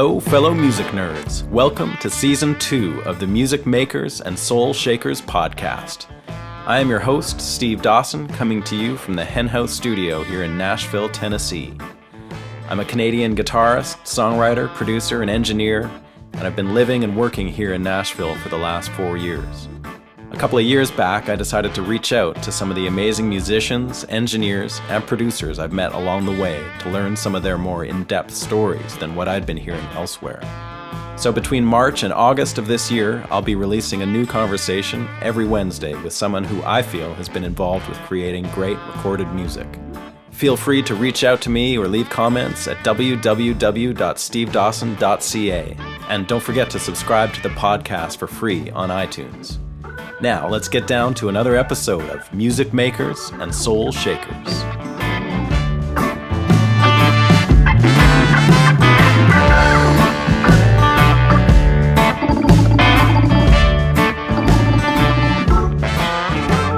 Hello, fellow music nerds. Welcome to Season 2 of the Music Makers and Soul Shakers podcast. I am your host, Steve Dawson, coming to you from the Hen House Studio here in Nashville, Tennessee. I'm a Canadian guitarist, songwriter, producer, and engineer, and I've been living and working here in Nashville for the last 4 years. A couple of years back, I decided to reach out to some of the amazing musicians, engineers, and producers I've met along the way to learn some of their more in-depth stories than what I'd been hearing elsewhere. So between March and August of this year, I'll be releasing a new conversation every Wednesday with someone who I feel has been involved with creating great recorded music. Feel free to reach out to me or leave comments at www.stevedawson.ca. And don't forget to subscribe to the podcast for free on iTunes. Now, let's get down to another episode of Music Makers and Soul Shakers.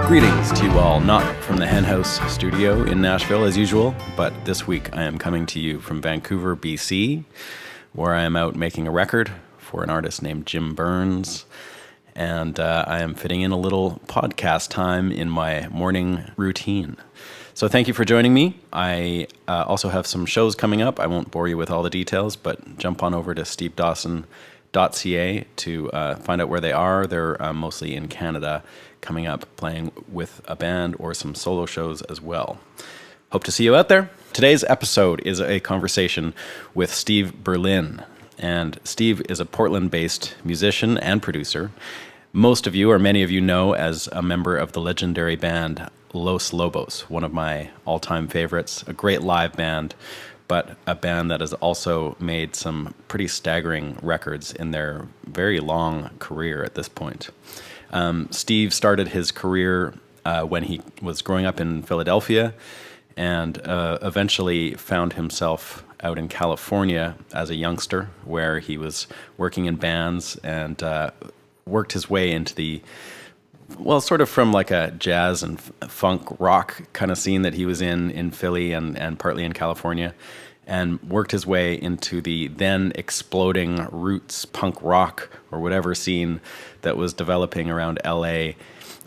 Greetings to you all, not from the Hen House Studio in Nashville as usual, but this week I am coming to you from Vancouver, BC, where I am out making a record for an artist named Jim Burns. And I am fitting in a little podcast time in my morning routine. So thank you for joining me. I also have some shows coming up. I won't bore you with all the details, but jump on over to stevedawson.ca to find out where they are. They're mostly in Canada, coming up playing with a band or some solo shows as well. Hope to see you out there. Today's episode is a conversation with Steve Berlin. And Steve is a Portland-based musician and producer. Most of you, or many of you, know as a member of the legendary band Los Lobos, one of my all-time favorites, a great live band, but a band that has also made some pretty staggering records in their very long career at this point. Steve started his career when he was growing up in Philadelphia and eventually found himself out in California as a youngster, where he was working in bands and worked his way into the, well, sort of from like a jazz and funk rock kind of scene that he was in Philly and partly in California, and worked his way into the then exploding roots punk rock or whatever scene that was developing around LA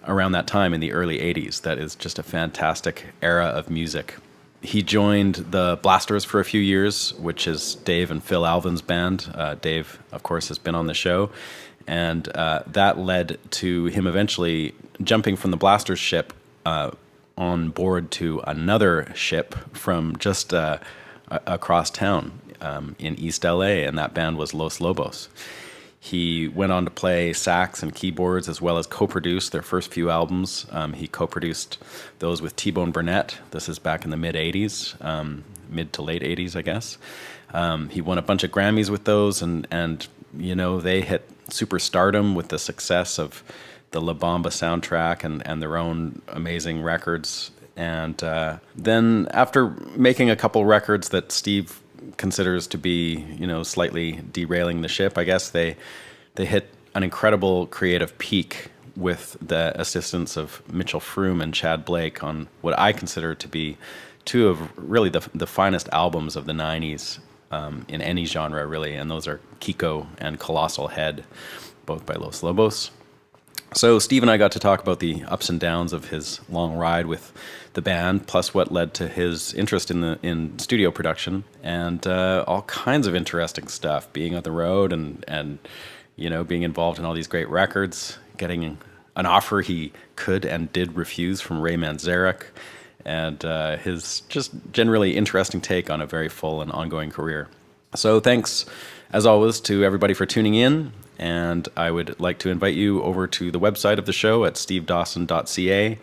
around that time in the early 80s. That is just a fantastic era of music. He joined the Blasters for a few years, which is Dave and Phil Alvin's band. Dave, of course, has been on the show. And that led to him eventually jumping from the Blasters ship on board to another ship from just across town in East LA, and that band was Los Lobos. He went on to play sax and keyboards as well as co-produce their first few albums. He co-produced those with T-Bone Burnett. This is back in the mid-'80s, mid to late 80s, I guess. He won a bunch of Grammys with those, and you know, they hit superstardom with the success of the La Bamba soundtrack and their own amazing records. And then after making a couple records that Steve considers to be, you know, slightly derailing the ship, I guess they hit an incredible creative peak with the assistance of Mitchell Froom and Chad Blake on what I consider to be two of really the finest albums of the 90s in any genre, really, and those are Kiko and Colossal Head, both by Los Lobos. So Steve and I got to talk about the ups and downs of his long ride with the band, plus what led to his interest in studio production, and all kinds of interesting stuff, being on the road and you know, being involved in all these great records, getting an offer he could and did refuse from Ray Manzarek, and his just generally interesting take on a very full and ongoing career. So thanks, as always, to everybody for tuning in. And I would like to invite you over to the website of the show at stevedawson.ca.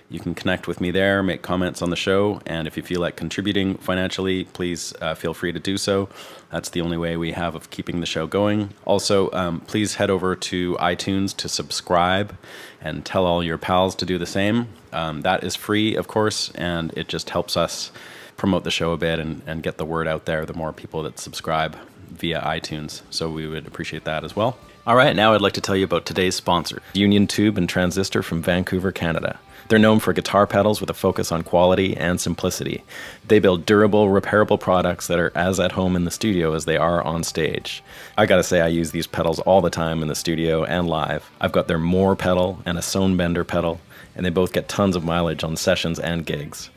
You can connect with me there, make comments on the show, and if you feel like contributing financially, please feel free to do so. That's the only way we have of keeping the show going. Also, please head over to iTunes to subscribe and tell all your pals to do the same. That is free, of course, and it just helps us promote the show a bit and get the word out there, the more people that subscribe via iTunes, so we would appreciate that as well. All right, now I'd like to tell you about today's sponsor, Union Tube and Transistor from Vancouver, Canada. They're known for guitar pedals with a focus on quality and simplicity. They build durable, repairable products that are as at home in the studio as they are on stage. I gotta say, I use these pedals all the time in the studio and live. I've got their Moore pedal and a Sound Bender pedal, and they both get tons of mileage on sessions and gigs.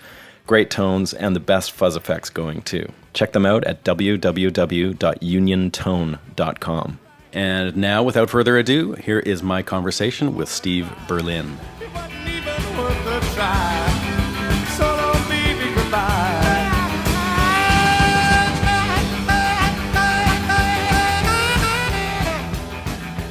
Great tones and the best fuzz effects going too. Check them out at www.uniontone.com. And now, without further ado, here is my conversation with Steve Berlin.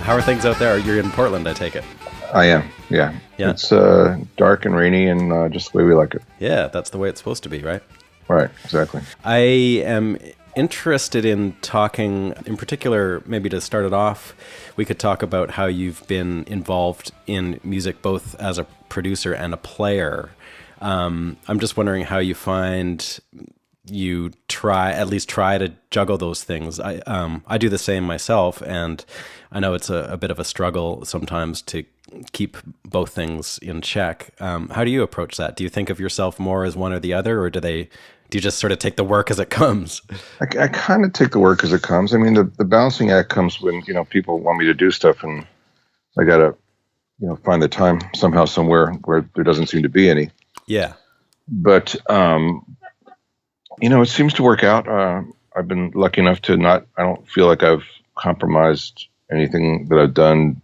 How are things out there? You're in Portland, I take it. I am, yeah. It's dark and rainy and just the way we like it. Yeah, that's the way it's supposed to be, right? Right, exactly. I am interested in talking, in particular, maybe to start it off, we could talk about how you've been involved in music both as a producer and a player. I'm just wondering how you find you at least try to juggle those things. I do the same myself, and I know it's a bit of a struggle sometimes to keep both things in check. How do you approach that? Do you think of yourself more as one or the other, or do you just sort of take the work as it comes? I kind of take the work as it comes. I mean, the balancing act comes when, people want me to do stuff and I got to, find the time somehow, somewhere where there doesn't seem to be any. Yeah. But, it seems to work out. I've been lucky enough to I don't feel like I've compromised anything that I've done,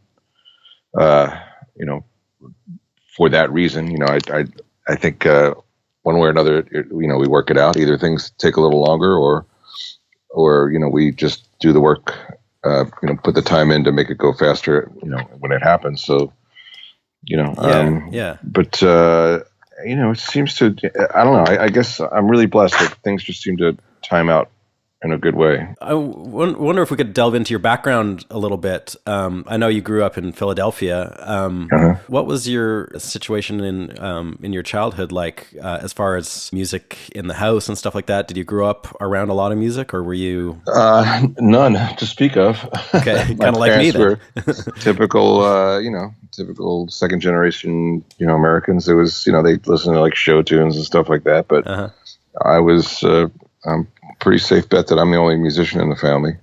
for that reason. I think, one way or another, we work it out. Either things take a little longer or we just do the work, put the time in to make it go faster, when it happens. So, yeah. But, it seems to, I don't know. I guess I'm really blessed that things just seem to time out in a good way. I wonder if we could delve into your background a little bit. I know you grew up in Philadelphia. What was your situation in your childhood like, as far as music in the house and stuff like that? Did you grow up around a lot of music, or were you? None to speak of. Okay, kind of like me then. Were typical, typical second generation, Americans. It was, they listened to like show tunes and stuff like that. But I was, pretty safe bet that I'm the only musician in the family.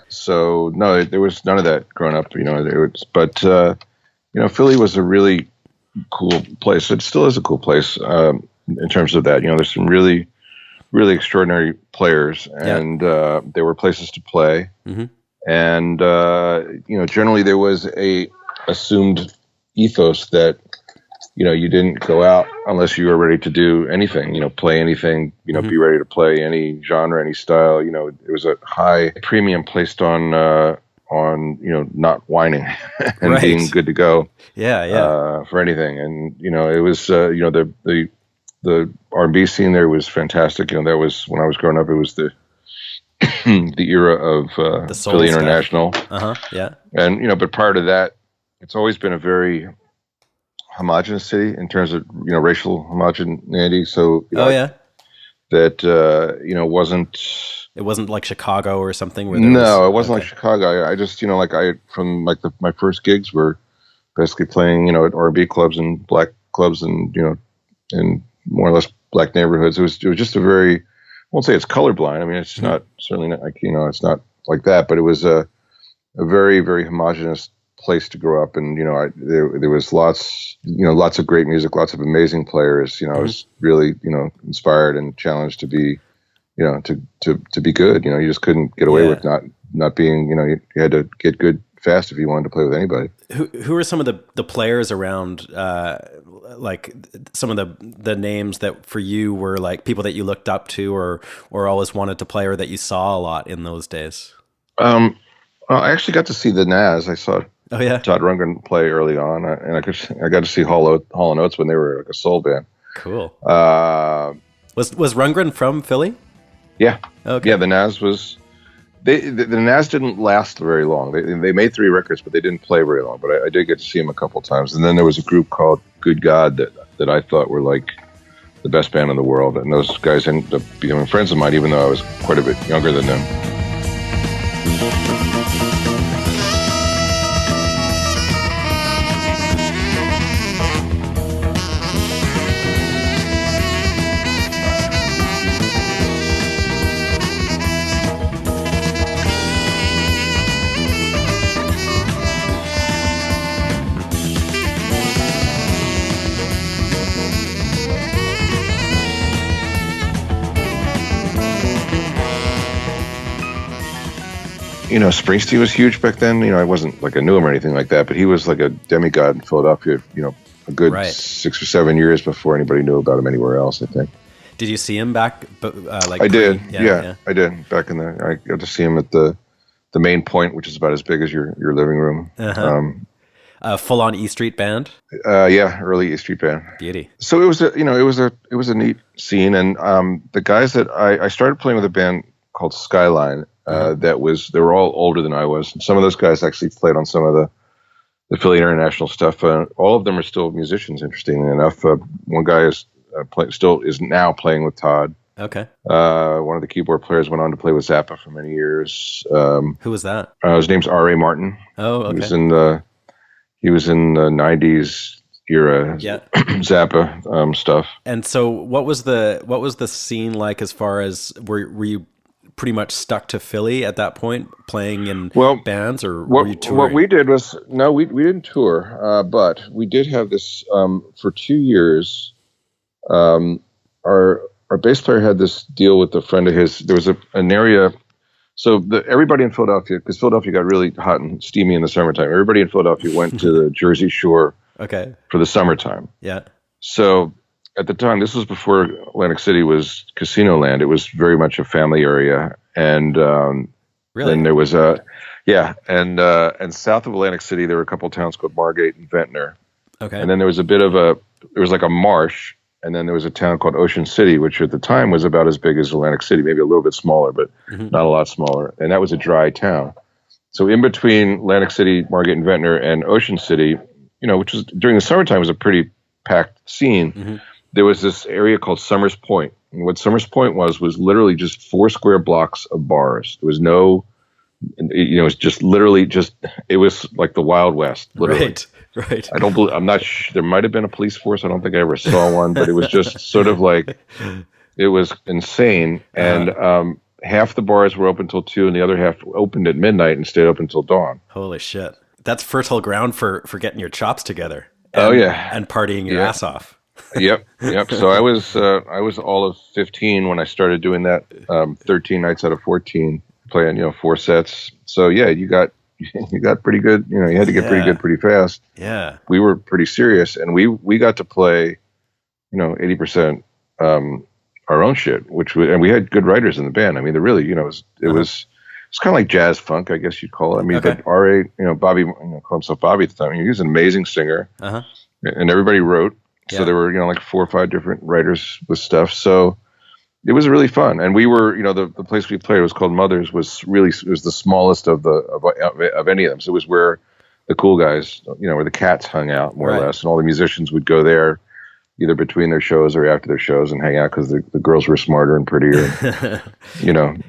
So no, there was none of that growing up. But Philly was a really cool place. It still is a cool place in terms of that. There's some really, really extraordinary players, and there were places to play. And generally there was a assumed ethos that you didn't go out unless you were ready to do anything, play anything, be ready to play any genre, any style. It was a high premium placed on not whining and being good to go. For anything. And, it was, the R&B scene there was fantastic. That was, when I was growing up, it was the era of the Philly International. Yeah. And, but prior to that, it's always been a very homogenous city in terms of racial homogeneity. So that it wasn't like Chicago or something. Where it wasn't like Chicago. I just my first gigs were basically playing at R&B clubs and black clubs and in more or less black neighborhoods. It was just a very, I won't say it's colorblind. I mean, it's not certainly not like it's not like that, but it was a very, very homogenous place to grow up. And there was lots of great music, lots of amazing players. I was really inspired and challenged to be to be good. You just couldn't get away with not being, you had to get good fast if you wanted to play with anybody. Who are some of the players around, like some of the names that for you were like people that you looked up to or always wanted to play, or that you saw a lot in those days? Well, I actually got to see the Nas. I saw Todd Rundgren play early on, and I got to see Hall & Oates when they were like a soul band. Cool. Was Rundgren from Philly? Yeah. Okay. Yeah, the Nas was. The Nas didn't last very long. They made 3 records, but they didn't play very long. But I did get to see him a couple times. And then there was a group called Good God that I thought were like the best band in the world. And those guys ended up becoming friends of mine, even though I was quite a bit younger than them. Springsteen was huge back then. I wasn't like I knew him or anything like that, but he was like a demigod in Philadelphia. A good Right. 6 or 7 years before anybody knew about him anywhere else, I think. Did you see him back? I did. Yeah, I did. Back in I got to see him at the main point, which is about as big as your living room. Full on E Street band. Yeah, early E Street band. Beauty. So it was a neat scene, and the guys that I started playing with a band called Skyline. They were all older than I was. And some of those guys actually played on some of the Philly International stuff. All of them are still musicians, interestingly enough. One guy is now playing with Todd. Okay. One of the keyboard players went on to play with Zappa for many years. Who was that? His name's R.A. Martin. Oh, okay. He was in the 90s era Zappa stuff. And so what was the scene like as far as were you pretty much stuck to Philly at that point, playing in bands, or were you touring? What we did was, no, we didn't tour, but we did have this for 2 years. Our bass player had this deal with a friend of his. There was an area, so everybody in Philadelphia, because Philadelphia got really hot and steamy in the summertime, everybody in Philadelphia went to the Jersey Shore for the summertime. Yeah. So at the time, this was before Atlantic City was casino land. It was very much a family area, and really? Then there was and south of Atlantic City, there were a couple of towns called Margate and Ventnor. Okay, and then there was like a marsh, and then there was a town called Ocean City, which at the time was about as big as Atlantic City, maybe a little bit smaller, but not a lot smaller, and that was a dry town. So in between Atlantic City, Margate and Ventnor, and Ocean City, which was during the summertime was a pretty packed scene. There was this area called Summers Point. And what Summers Point was literally just 4 square blocks of bars. There was no, it was just literally it was like the Wild West, literally. Right. I'm not sure. There might have been a police force. I don't think I ever saw one, but it was just sort of like, it was insane. And half the bars were open till 2 and the other half opened at midnight and stayed open till dawn. Holy shit. That's fertile ground for getting your chops together. And partying your ass off. Yep. So I was all of 15 when I started doing that. 13 nights out of 14, playing 4 sets. So yeah, you got pretty good. You had to get pretty good pretty fast. Yeah, we were pretty serious, and we got to play 80% our own shit, and we had good writers in the band. I mean, it was kind of like jazz funk, I guess you'd call it. I mean, but R.A., Bobby, called himself Bobby at the time. He was an amazing singer, and everybody wrote. So there were, like 4 or 5 different writers with stuff. So it was really fun. And we were, the place we played was called Mother's, was the smallest of any of them. So it was where the cool guys, where the cats hung out more or less. And all the musicians would go there either between their shows or after their shows and hang out because the girls were smarter and prettier,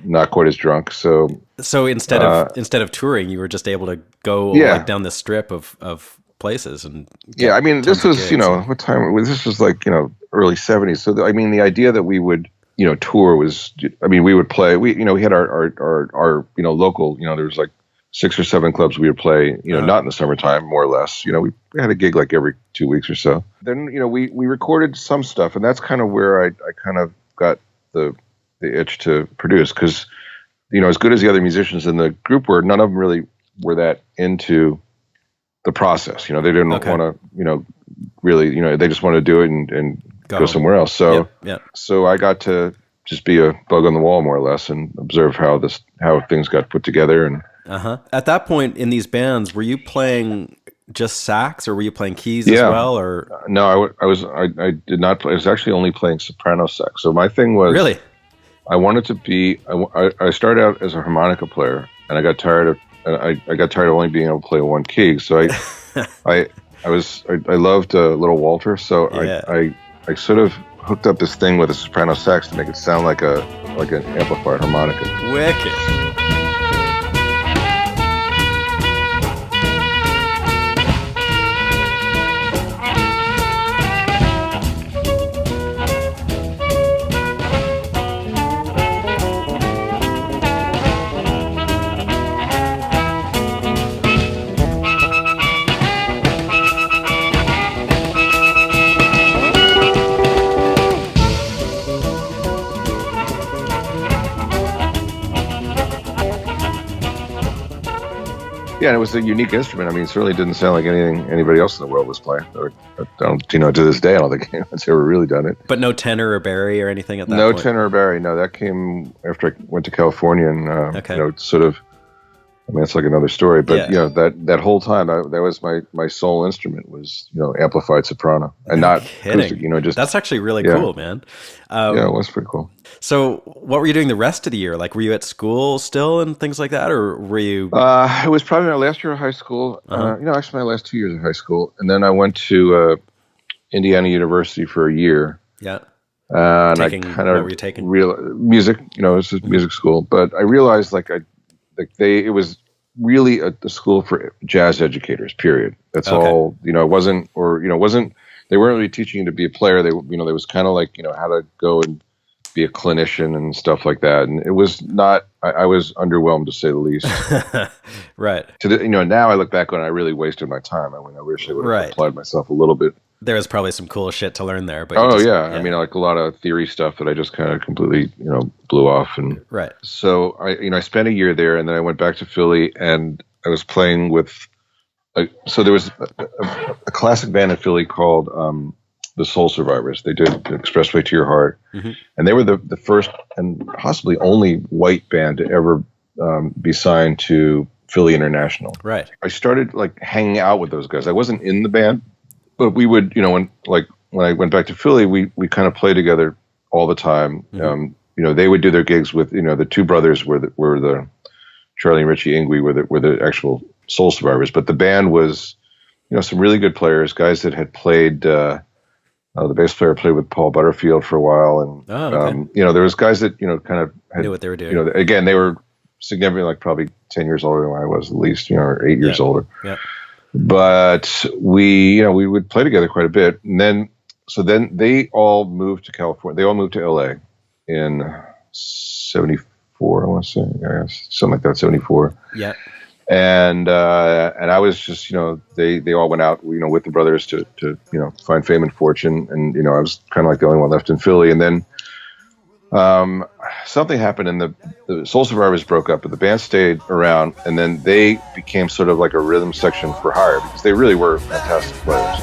not quite as drunk. So instead of touring, you were just able to go down the strip of places and I mean, this was what time this was, like early 70s. So I mean, the idea that we would tour was, I mean, we would play, we had our local, there was like 6 or 7 clubs we would play, not in the summertime, more or less. We had a gig like every 2 weeks or so. Then we recorded some stuff, and that's kind of where I kind of got the itch to produce, because as good as the other musicians in the group were, none of them really were that into the process. They didn't want to, really, they just wanted to do it and go somewhere else. So, so I got to just be a bug on the wall, more or less, and observe how things got put together. And at that point in these bands, were you playing just sax, or were you playing keys as well? Or no, I did not play. I was actually only playing soprano sax. So my thing was, really, I wanted to be. I started out as a harmonica player, and I got tired of only being able to play one key. So I loved Little Walter. So I sort of hooked up this thing with a soprano sax to make it sound like an amplified harmonica. Wicked. Yeah, and it was a unique instrument. I mean, it certainly didn't sound like anything anybody else in the world was playing. Or, I don't, to this day, I don't think anyone's ever really done it. But no tenor or Barry or anything at that point? No tenor or Barry. No, that came after I went to California and, okay. Sort of, I mean, it's like another story, but that whole time, that was my sole instrument was, amplified soprano and not acoustic, just. That's actually really cool, man. Yeah, it was pretty cool. So what were you doing the rest of the year? Like, were you at school still and things like that, or were you? It was probably my last year of high school. Actually my last 2 years of high school. And then I went to Indiana University for a year. Yeah. And what were you taking? Music, it was a music school. But I realized it was really a school for jazz educators, period. That's all, it wasn't, they weren't really teaching you to be a player. They, there was kind of like, how to go and be a clinician and stuff like that. And it was not, I was underwhelmed to say the least. Right. Now I look back on it, I really wasted my time. I wish I would have applied myself a little bit. There was probably some cool shit to learn there, but I mean, like a lot of theory stuff that I just kind of completely, blew off. And right. So I spent a year there, and then I went back to Philly, and I was playing with. So there was a classic band in Philly called the Soul Survivors. They did Expressway to Your Heart, and they were the first and possibly only white band to ever be signed to Philly International. Right. I started hanging out with those guys. I wasn't in the band. But we would, when I went back to Philly, we kind of played together all the time. They would do their gigs with, the two brothers were the Charlie and Richie Ingwe were the actual Soul Survivors. But the band was, some really good players, guys that had played. The bass player played with Paul Butterfield for a while, and there was guys that kind of knew what they were doing. Again, they were significantly probably 10 years older than I was, at least, or 8 years older. Yeah. But we would play together quite a bit. And then they all moved to California. They all moved to LA in 74, I want to say, I guess, something like that, 74. Yeah. And I was just, they all went out, with the brothers to find fame and fortune. And, I was kind of like the only one left in Philly. And then something happened, and the Soul Survivors broke up, but the band stayed around, and then they became sort of like a rhythm section for hire because they really were fantastic players.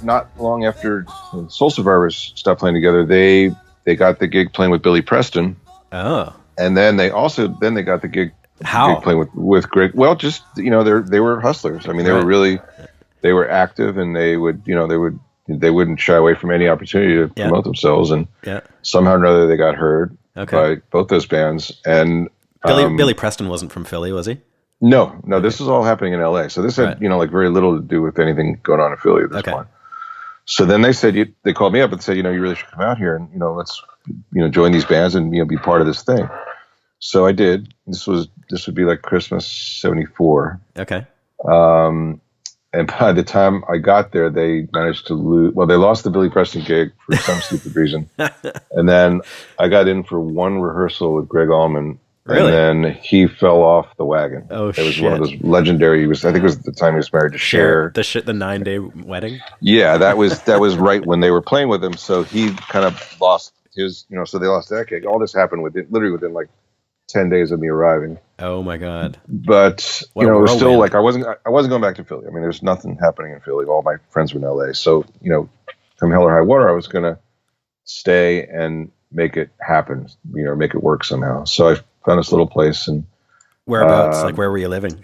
Not long after Soul Survivors stopped playing together, they got the gig playing with Billy Preston. Oh. And then they got the gig playing with Greg. Well, just they were hustlers. I mean, they were active, and they wouldn't shy away from any opportunity to promote themselves. And somehow or another, they got heard by both those bands. And Billy Preston wasn't from Philly, was he? No. This was all happening in LA. So this had very little to do with anything going on in Philly at this point. So then they said, they called me up and said, you really should come out here and, let's, join these bands and, be part of this thing. So I did. This would be like Christmas 74. Okay. And by the time I got there, they managed to lose. Well, they lost the Billy Preston gig for some stupid reason. And then I got in for one rehearsal with Greg Allman. Really? And then he fell off the wagon. Oh, shit. It was one of those legendary. I think it was the time he was married to Cher. The 9-day wedding? Yeah, that was right when they were playing with him. So he kind of lost his, so they lost that gig. All this happened literally within like 10 days of me arriving. Oh my God. But, it was still like, I wasn't going back to Philly. I mean, there's nothing happening in Philly. All my friends were in LA. So, come hell or high water, I was going to stay and make it happen, make it work somehow. So I found this little place. And whereabouts? Where were you living?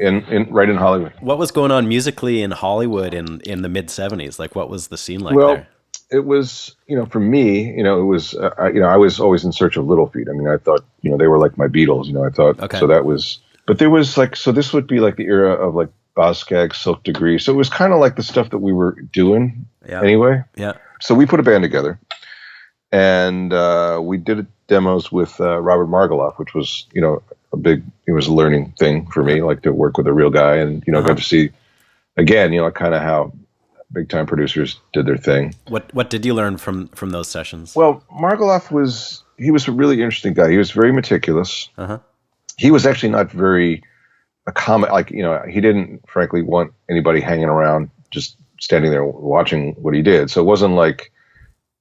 Right in Hollywood. What was going on musically in Hollywood in the mid 70s? Like, what was the scene like there? It was, for me, it was, I was always in search of Little Feat. I mean, I thought, they were like my Beatles, I thought, so that was, but there was so this would be like the era of like Boskag, Silk Degree. So it was kind of like the stuff that we were doing anyway. Yeah. So we put a band together, and we did demos with Robert Margoloff, which was, a it was a learning thing for me, like to work with a real guy and, got to see again, kind of how big time producers did their thing. What did you learn from those sessions? Well, Margoloff was a really interesting guy. He was very meticulous. Uh-huh. He was actually not very he didn't frankly want anybody hanging around just standing there watching what he did. So it wasn't like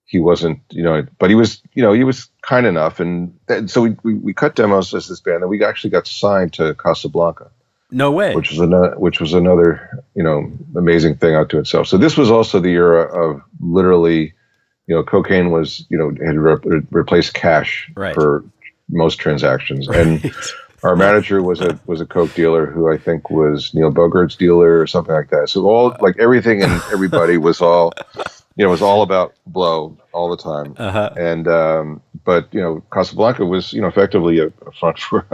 he wasn't, but he was, he was kind enough. And so we cut demos as this band, and we actually got signed to Casablanca. No way. Which was another, amazing thing unto itself. So this was also the era of literally, cocaine was, had replaced cash for most transactions. And our manager was a coke dealer who I think was Neil Bogart's dealer or something like that. So all like everything and everybody was all, it was all about blow all the time. Uh-huh. And but Casablanca was effectively a front for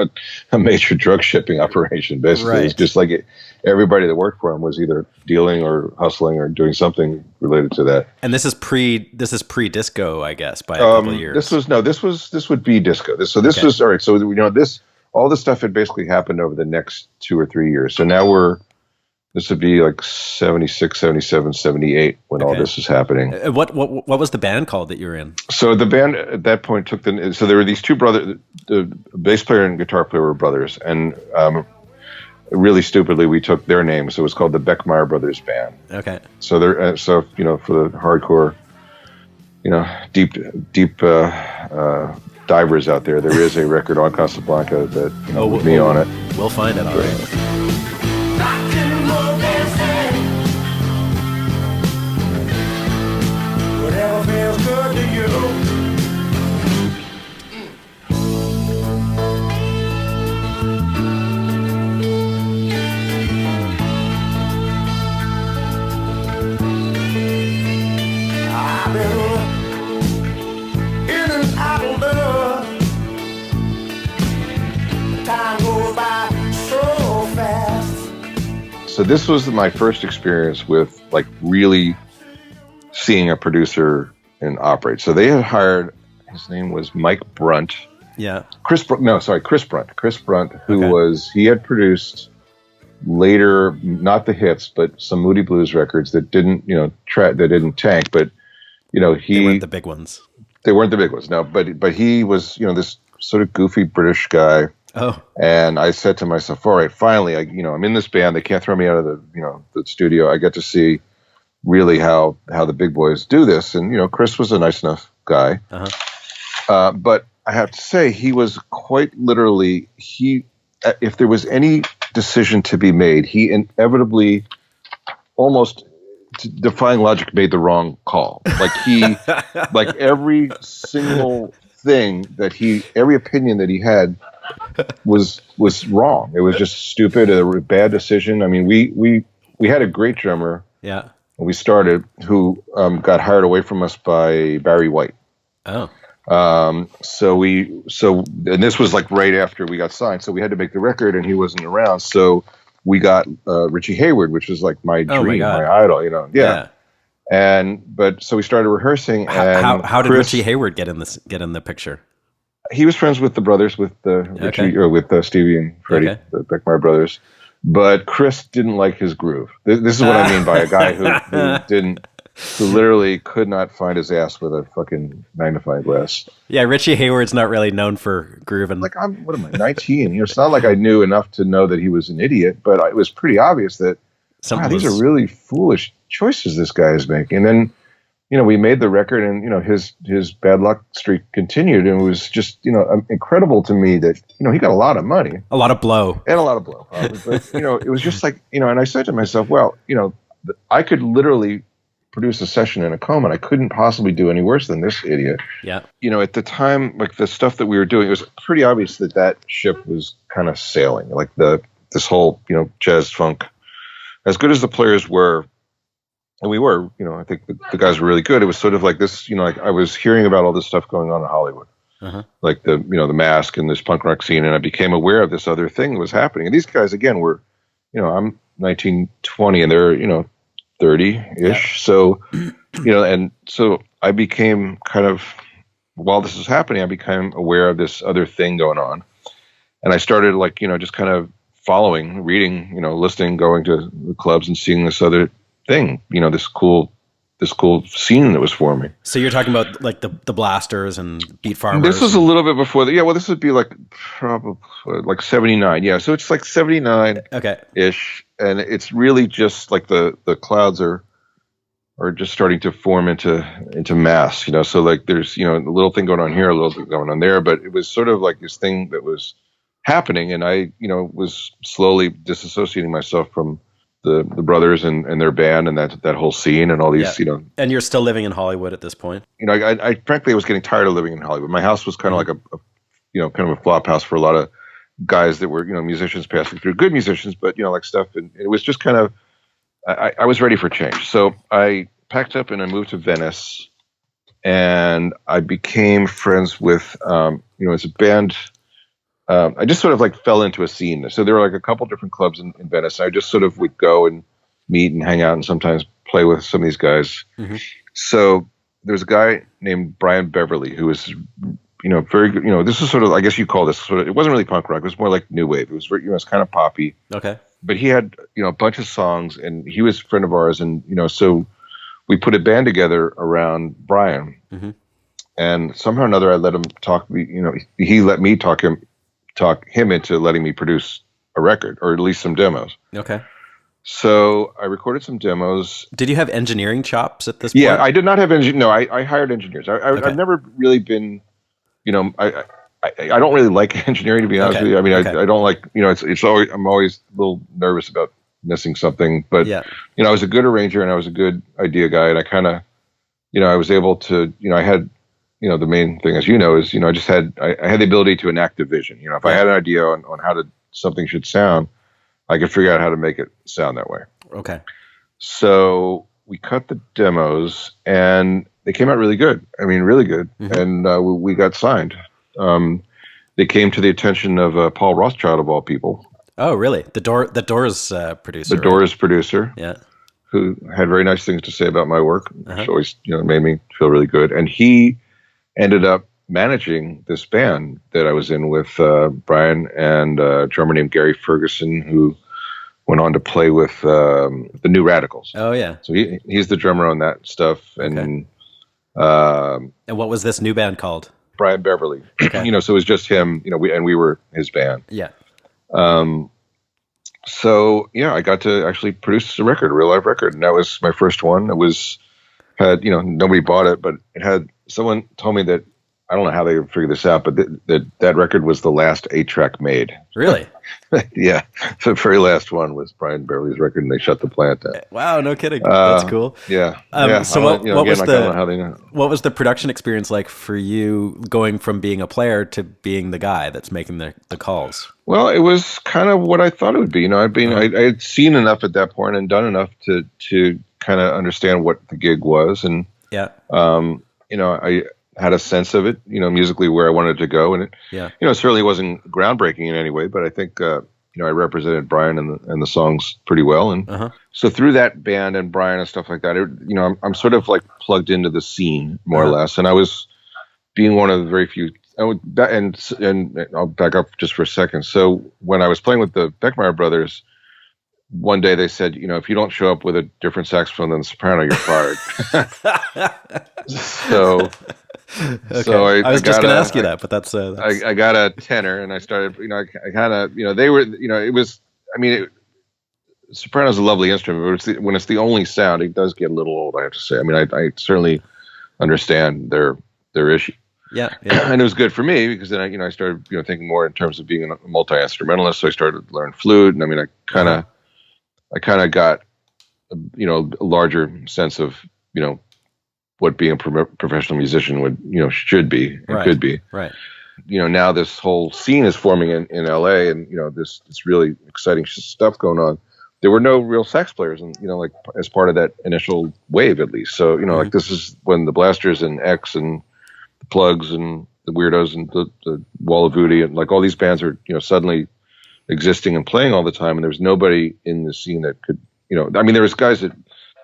a major drug shipping operation. Basically, It was just like everybody that worked for him was either dealing or hustling or doing something related to that. And this is pre-disco, I guess, by a couple of years. This would be disco. This was all right. So all this stuff had basically happened over the next 2 or 3 years. So now this would be like 76, 77, 78 when all this is happening. What was the band called that you were in? So the band at that point so there were these two brothers, the bass player and guitar player were brothers. And really stupidly, we took their names. So it was called the Beckmeyer Brothers Band. Okay. So they're, for the hardcore, deep divers out there, there is a record on Casablanca that with me on it. We'll find it. All right. Whatever feels good to you. I've been in and out of love. Time goes by so fast. So this was my first experience with like really seeing a producer and operate. So they had hired, his name was Mike Brunt. Yeah. Chris Brunt. Chris Brunt, who he had produced later, not the hits, but some Moody Blues records that didn't, that didn't tank, but they weren't the big ones. They weren't the big ones, no, but he was, this sort of goofy British guy. Oh. And I said to myself, all right, finally, I'm in this band. They can't throw me out of the studio. I get to see really how the big boys do this. And, Chris was a nice enough guy. Uh-huh. But I have to say, he was quite literally, if there was any decision to be made, he inevitably, almost defying logic, made the wrong call. Like like every single thing every opinion that he had was wrong. It was just stupid, a bad decision. I mean, we had a great drummer. Yeah. When we started, who got hired away from us by Barry White. Oh. And this was like right after we got signed, so we had to make the record, and he wasn't around. So we got Richie Hayward, which was like my dream, my idol, Yeah. So we started rehearsing. How did Richie Hayward get in the picture? He was friends with the brothers, with Richie, or with Stevie and Freddie, the Beckmeyer brothers. But Chris didn't like his groove. This is what I mean by a guy who literally could not find his ass with a fucking magnifying glass. Yeah, Richie Hayward's not really known for grooving. Like, what am I, 19? It's not like I knew enough to know that he was an idiot, but it was pretty obvious that these are really foolish choices this guy is making. And then, we made the record, and his bad luck streak continued, and it was just incredible to me that he got a lot of money, a lot of blow, but it was just like and I said to myself, well, I could literally produce a session in a coma, and I couldn't possibly do any worse than this idiot. Yeah. At the time, like the stuff that we were doing, it was pretty obvious that ship was kind of sailing. Like this whole jazz funk, as good as the players were. And we were, I think the guys were really good. It was sort of like this, like I was hearing about all this stuff going on in Hollywood, like the Mask and this punk rock scene, and I became aware of this other thing that was happening. And these guys, again, were, I'm 19, 20, and they're, 30-ish. Yeah. So, and so I became kind of, while this was happening, I became aware of this other thing going on. and I started like, just kind of following, reading, listening, going to the clubs and seeing this other thing, this cool scene that was forming. So you're talking about like the Blasters and Beat Farmers. This was a little bit before that. Yeah, well, this would be like probably like 79. Yeah, so it's like 79 ish, and it's really just like the clouds are just starting to form into mass. So like there's a little thing going on here, a little thing going on there, but it was sort of like this thing that was happening, and I was slowly disassociating myself from the brothers and their band and that whole scene and all these, And you're still living in Hollywood at this point? I frankly was getting tired of living in Hollywood. My house was kind of like a kind of a flop house for a lot of guys that were, musicians passing through, good musicians, but, like stuff. And it was just kind of, I was ready for change. So I packed up and I moved to Venice, and I became friends with, it's a band. I just sort of like fell into a scene. So there were like a couple different clubs in Venice. I just sort of would go and meet and hang out and sometimes play with some of these guys. Mm-hmm. So there's a guy named Brian Beverly who was, very good. This is sort of, I guess you call this sort of, it wasn't really punk rock. It was more like new wave. It was very, it's kind of poppy. Okay. But he had, a bunch of songs, and he was a friend of ours. And, so we put a band together around Brian. Mm-hmm. And somehow or another, I let him talk, he let me talk him into letting me produce a record, or at least some demos. Okay. So I recorded some demos. Did you have engineering chops at this point? Yeah, I did not have No, I hired engineers. I've never really been, I don't really like engineering, to be honest with you. I mean, I don't like, it's always, I'm always a little nervous about missing something, but, I was a good arranger and I was a good idea guy. And I kind of, I was able to, I had, the main thing, as is, I had the ability to enact a vision. If I had an idea on how something should sound, I could figure out how to make it sound that way. Okay. So we cut the demos, and they came out really good. I mean, really good. Mm-hmm. And we got signed. They came to the attention of Paul Rothschild, of all people. Oh, really? The Doors producer. The Doors producer. Yeah. Who had very nice things to say about my work, which always, made me feel really good. And he ended up managing this band that I was in with Brian and a drummer named Gary Ferguson, who went on to play with the New Radicals. Oh, yeah. So he's the drummer on that stuff. And and what was this new band called? Brian Beverly. Okay. So it was just him, we were his band. Yeah. So yeah, I got to actually produce a record, a real live record. And that was my first one. It had nobody bought it, but it had, someone told me that, I don't know how they figured this out, but that record was the last 8-track made. Really? Yeah. The very last one was Brian Beverly's record, and they shut the plant down. Wow, no kidding. That's cool. Yeah. So what was the production experience like for you, going from being a player to being the guy that's making the calls? Well, it was kind of what I thought it would be. I had seen enough at that point and done enough to kind of understand what the gig was, and I had a sense of it, musically, where I wanted to go. And it certainly wasn't groundbreaking in any way, but I think, I represented Brian and the songs pretty well. And so through that band and Brian and stuff like that, I'm sort of like plugged into the scene more or less. And I was being one of the very few, and I'll back up just for a second. So when I was playing with the Beckmeyer brothers, one day they said, if you don't show up with a different saxophone than the soprano, you're fired. Okay. So I was just going to ask you that, but that's I got a tenor, and I started, I kind of, they were, it was, soprano's a lovely instrument, but when it's the only sound, it does get a little old, I have to say. I certainly understand their issue. Yeah. And it was good for me, because then I started, thinking more in terms of being a multi-instrumentalist. So I started to learn flute, and I kind of got, a larger sense of, what being a professional musician would, should be and could be. Right. Now this whole scene is forming in LA, and, this really exciting stuff going on. There were no real sax players, and, like as part of that initial wave, at least. So, like this is when the Blasters and X and the Plugs and the Weirdos and the Wall of Voodoo and like all these bands are, suddenly existing and playing all the time. And there was nobody in the scene that could, there was guys that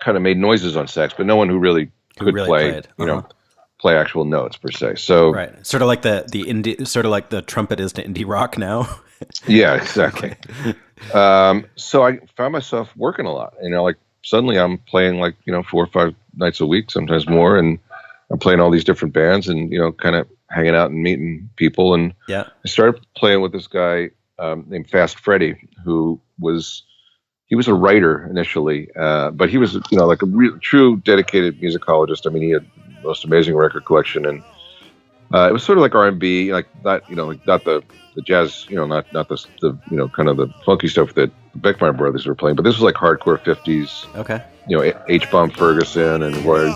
kind of made noises on sax, but no one who really could play, play actual notes per se. So right, sort of like the indie, sort of like the trumpet is to indie rock now. Yeah, exactly. So I found myself working a lot. Like suddenly I'm playing like 4 or 5 nights a week, sometimes more, and I'm playing all these different bands, and kind of hanging out and meeting people. And Yeah. I started playing with this guy named Fast Freddy, he was a writer initially, but he was like a real true dedicated musicologist. I mean, he had the most amazing record collection, and it was sort of like R&B, like not like not the jazz, not the kind of the funky stuff that the Beckmeyer brothers were playing, but this was like hardcore 50s. Okay. H. Bomb Ferguson and Roy,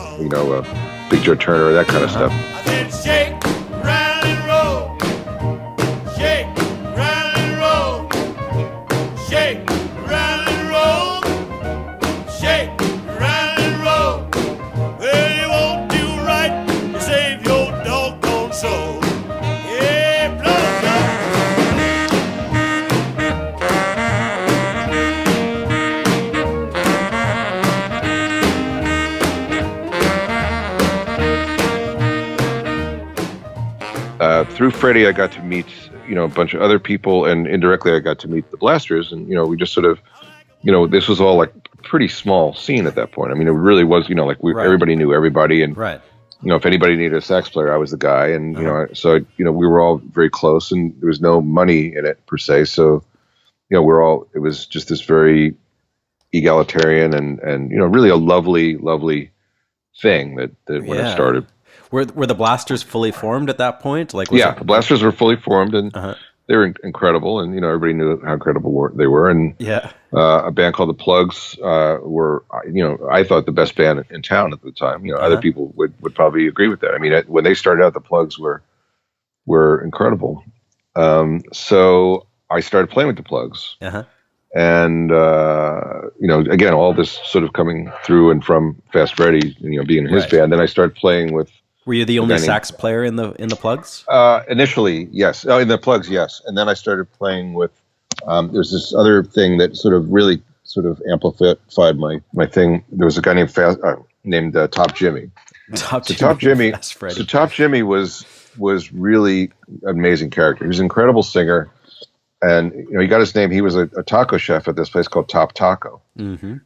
Big Joe Turner, that kind of stuff. I said, shake, rattle, and roll. Shake, rattle, and roll. Shake, rattle, and roll. Shake, rattle, and roll. Well, you won't do right to save your doggone soul. Yeah, blood. Through Freddie, I got to meet, a bunch of other people, and indirectly I got to meet the Blasters, and, we just sort of, this was all like a pretty small scene at that point. I mean, it really was, like Right. everybody knew everybody, and, Right. if anybody needed a sax player, I was the guy, and, so, we were all very close, and there was no money in it per se. So, it was just this very egalitarian and, really a lovely, lovely thing that when it Yeah. started. Were the Blasters fully formed at that point? Like, was The Blasters were fully formed, and Uh-huh. they were incredible, and everybody knew how incredible they were. And Yeah. a band called the Plugs were, I thought the best band in town at the time. Other people would probably agree with that. I mean, when they started out, the Plugs were incredible. So I started playing with the Plugs, Uh-huh. and again, all this sort of coming through and from Fast Freddy, being in his Right. band. Then I started playing with. Were you the only Danny. sax player in the Plugs? Initially, yes. Oh, in the Plugs, yes. And then I started playing with. There's this other thing that sort of really sort of amplified my thing. There was a guy named Top Jimmy. Top Jimmy. Fast Freddy. So Top Jimmy was really an amazing character. He was an incredible singer, and he got his name. He was a taco chef at this place called Top Taco. Mm-hmm.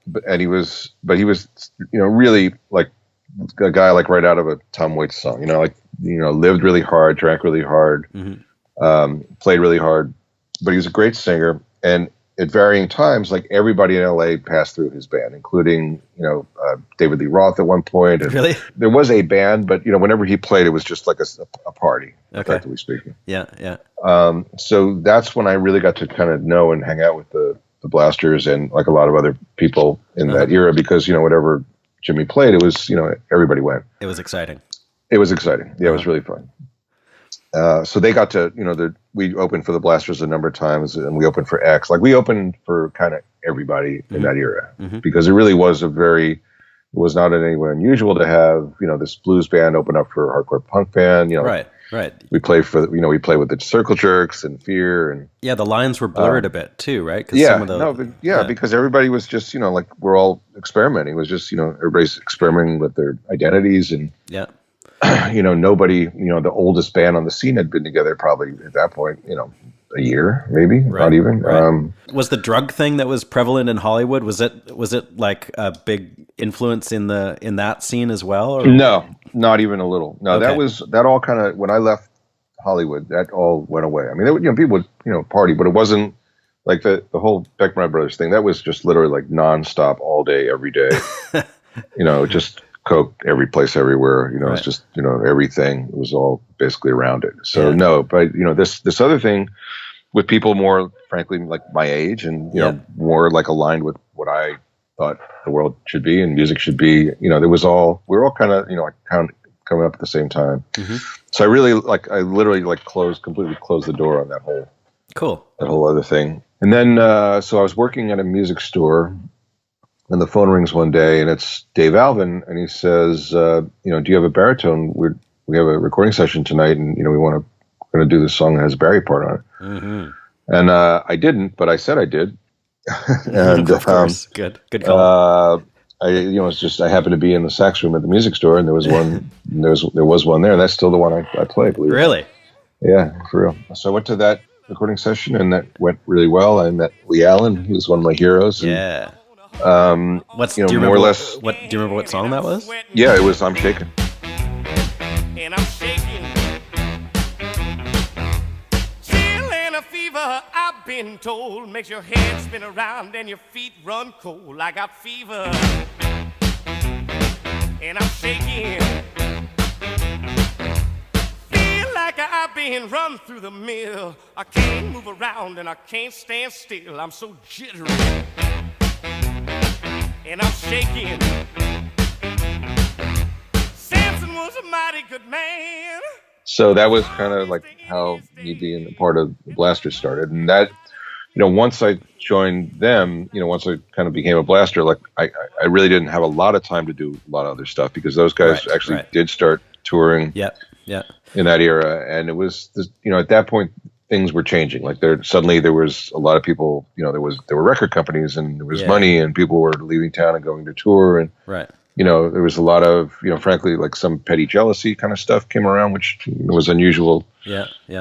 But he was really like a guy like right out of a Tom Waits song. Lived really hard, drank really hard, played really hard, but he was a great singer. And at varying times, like everybody in LA passed through his band, including David Lee Roth at one point. And Really? there was a band, but whenever he played, it was just like a party, Okay. effectively speaking. Yeah, yeah. So that's when I really got to kind of know and hang out with the Blasters and like a lot of other people in that era, because whatever Jimmy played, it was everybody went. It was exciting. It was exciting. Yeah, it was really fun. So they got to we opened for the Blasters a number of times, and we opened for X. Like we opened for kind of everybody in that era, because it really was it was not in any way unusual to have this blues band open up for a hardcore punk band. Right. We played for we played with the Circle Jerks and Fear, and Yeah, the lines were blurred a bit too, right? 'Cause yeah, some of the, because everybody was just like we're all experimenting. It was just everybody's experimenting with their identities, and yeah. nobody the oldest band on the scene had been together probably at that point a year, maybe not even. Right. Was the drug thing that was prevalent in Hollywood, was it like a big influence in that scene as well? Or? No, not even a little. No, Okay. that all kind of, when I left Hollywood, that all went away. I mean, people would party, but it wasn't like the whole Beckmeyer Brothers thing. That was just literally like nonstop all day, every day. Just coke every place, everywhere. Right. It's just everything. It was all basically around it. So no, but this other thing with people more, frankly, like my age, and more like aligned with what I thought the world should be and music should be. There was we're all kind of coming up at the same time. Mm-hmm. So I literally completely closed the door on that whole other thing. And then so I was working at a music store, and the phone rings one day, and it's Dave Alvin, and he says, do you have a baritone? We have a recording session tonight, and we're going to do this song that has a Barry part on it. Mm-hmm. And I didn't, but I said I did. And of course, good call. It's just I happened to be in the sax room at the music store, and there was one. there was one there, and that's still the one I play. Believe it. Really? Yeah, for real. So I went to that recording session, and that went really well. I met Lee Allen, who's one of my heroes. And, Yeah. do you remember what song that was? Yeah, it was I'm Shaking. And I'm shaking. Chill and a fever, I've been told, makes your head spin around and your feet run cold. I got fever. And I'm shaking. Feel like I've been run through the mill. I can't move around and I can't stand still. I'm so jittery. And I'm shaking. Samson was a mighty good man. So that was kind of like how me being a part of the Blasters started. And that, once I joined them, once I kind of became a Blaster, like I really didn't have a lot of time to do a lot of other stuff because those guys did start touring in that era. And it was, at that point, things were changing. Like there was a lot of people, there were record companies and there was money and people were leaving town and going to tour. And, there was a lot of, frankly, like some petty jealousy kind of stuff came around, which was unusual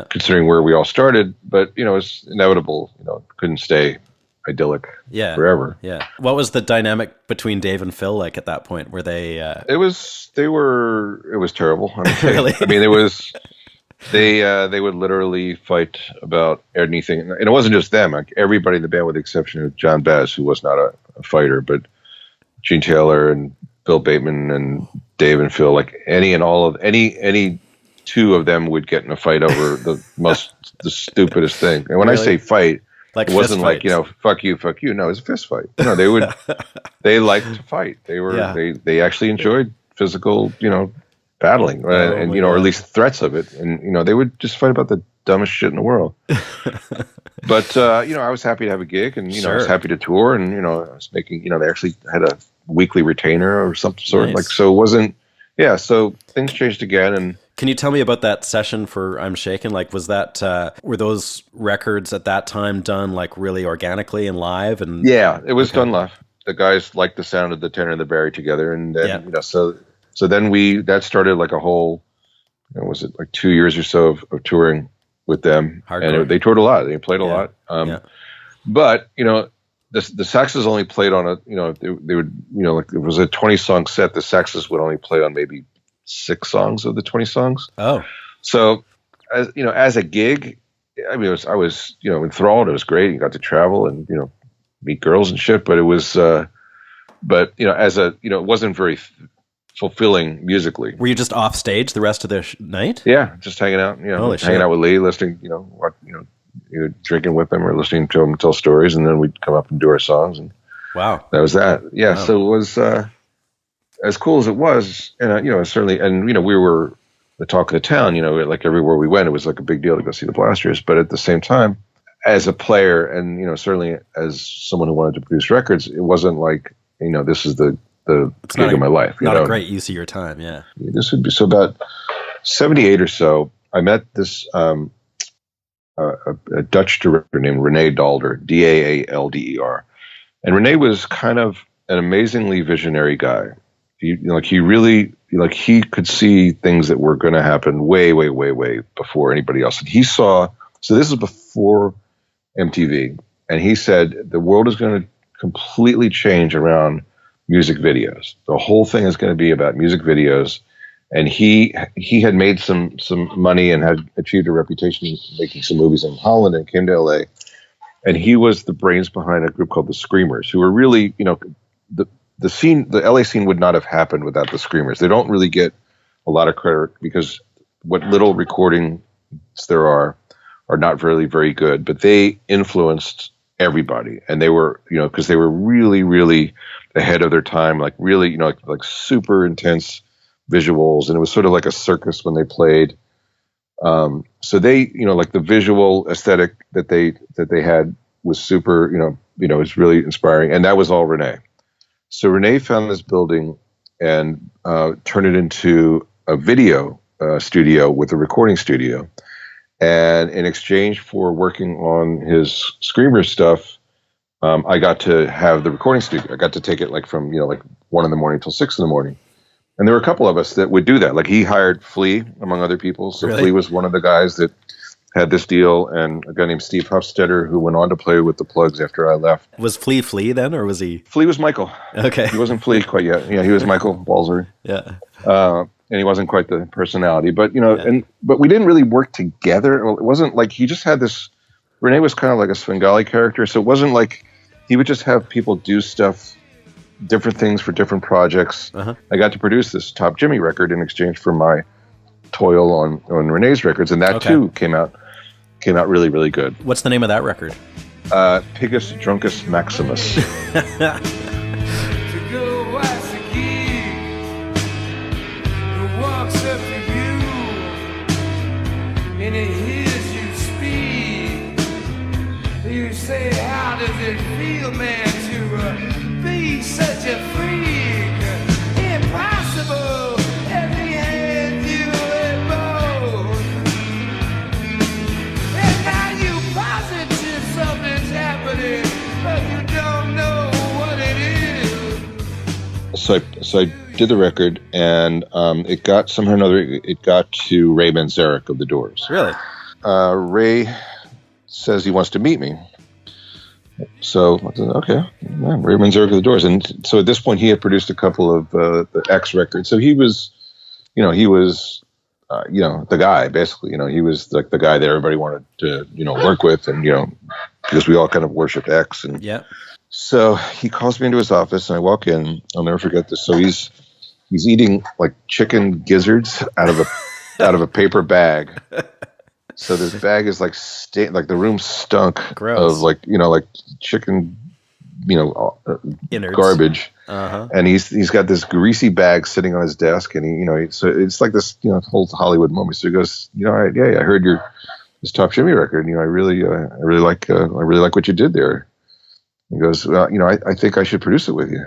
considering where we all started. But, it was inevitable, couldn't stay idyllic forever. Yeah. What was the dynamic between Dave and Phil like at that point? Were they... It was terrible. Really? I mean, it was... They would literally fight about anything. And it wasn't just them. Like everybody in the band with the exception of John Baez, who was not a fighter, but Gene Taylor and Bill Bateman and Dave and Phil, like any two of them would get in a fight over the stupidest thing. And when I say fight, like it wasn't like, fuck you. No, it was a fist fight. They liked to fight. They actually enjoyed physical, battling, and or at least threats of it. And, they would just fight about the dumbest shit in the world. But, I was happy to have a gig and, I was happy to tour and, I was making, they actually had a weekly retainer or some sort. Nice. Like, so it wasn't, so things changed again. And can you tell me about that session for I'm Shaken? Like, was that, were those records at that time done like really organically and live? And yeah, it was done live. The guys liked the sound of the tenor and the Barry together. And then, so then that started like a whole, was it like 2 years or so of touring with them. Hardcore. And they toured a lot. They played a lot. But, the saxes only played on they would, like it was a 20-song set. The saxes would only play on maybe 6 songs of the 20 songs. Oh. So, as a gig, I mean, I was enthralled. It was great. You got to travel and, meet girls and shit. But it was, it wasn't very fulfilling musically. Were you just off stage the rest of the night? Yeah, just hanging out. Hanging out with Lee, listening. Drinking with them or listening to them tell stories, and then we'd come up and do our songs. And wow, that was that. Yeah, wow. So it was as cool as it was, and certainly, and we were the talk of the town. Like everywhere we went, it was like a big deal to go see the Blasters. But at the same time, as a player, and certainly as someone who wanted to produce records, it wasn't like this is the gig of my life. Not a great use of your time. Yeah, this would be so about 78 or so. I met this a Dutch director named René Daalder, Daalder, and René was kind of an amazingly visionary guy. He could see things that were going to happen way, way, way, way before anybody else. And he saw. So this is before MTV, and he said the world is going to completely change around music videos. The whole thing is going to be about music videos. And he had made some money and had achieved a reputation making some movies in Holland and came to LA. And he was the brains behind a group called the Screamers, who were really, the LA scene would not have happened without the Screamers. They don't really get a lot of credit because what little recordings there are not really very good, but they influenced everybody. And they were, because they were really, really ahead of their time, like really, like super intense visuals, and it was sort of like a circus when they played. So they, like the visual aesthetic that they had was super, it was really inspiring, and that was all René. So René found this building and turned it into a video studio with a recording studio. And in exchange for working on his Screamer stuff, I got to have the recording studio. I got to take it like from like 1 a.m. till 6 a.m. And there were a couple of us that would do that. Like he hired Flea, among other people. So really? Flea was one of the guys that had this deal, and a guy named Steve Hofstetter, who went on to play with the Plugs after I left. Was Flea then, or was he? Flea was Michael. Okay. He wasn't Flea quite yet. Yeah, he was Michael Balzer. Yeah. And he wasn't quite the personality, but but we didn't really work together. Well, it wasn't like he just had this. Rene was kind of like a Svengali character, so it wasn't like he would just have people do stuff, different things for different projects. I got to produce this Top Jimmy record in exchange for my toil on Rene's records, and that too came out really, really good. What's the name of that record? Pigus Druncus Maximus. And he hears you speak. You say, how does it feel, man, to be such a freak? Impossible, every hand you both. And now you positive something's happening, but you don't know what it is. So I did the record, and it got somehow or another. It got to Ray Manzarek of the Doors. Really? Ray says he wants to meet me. So I said, okay, Ray Manzarek of the Doors. And so at this point, he had produced a couple of the X records. So he was the guy basically. He was like the guy that everybody wanted to work with, and because we all kind of worshipped X. And so he calls me into his office, and I walk in. I'll never forget this. So he's eating like chicken gizzards out of a paper bag. So this bag is like the room stunk of like chicken, innards. Garbage. And he's got this greasy bag sitting on his desk, and so it's like this whole Hollywood moment. So he goes, I heard this Top Jimmy record, and I really like what you did there. He goes, well, I think I should produce it with you.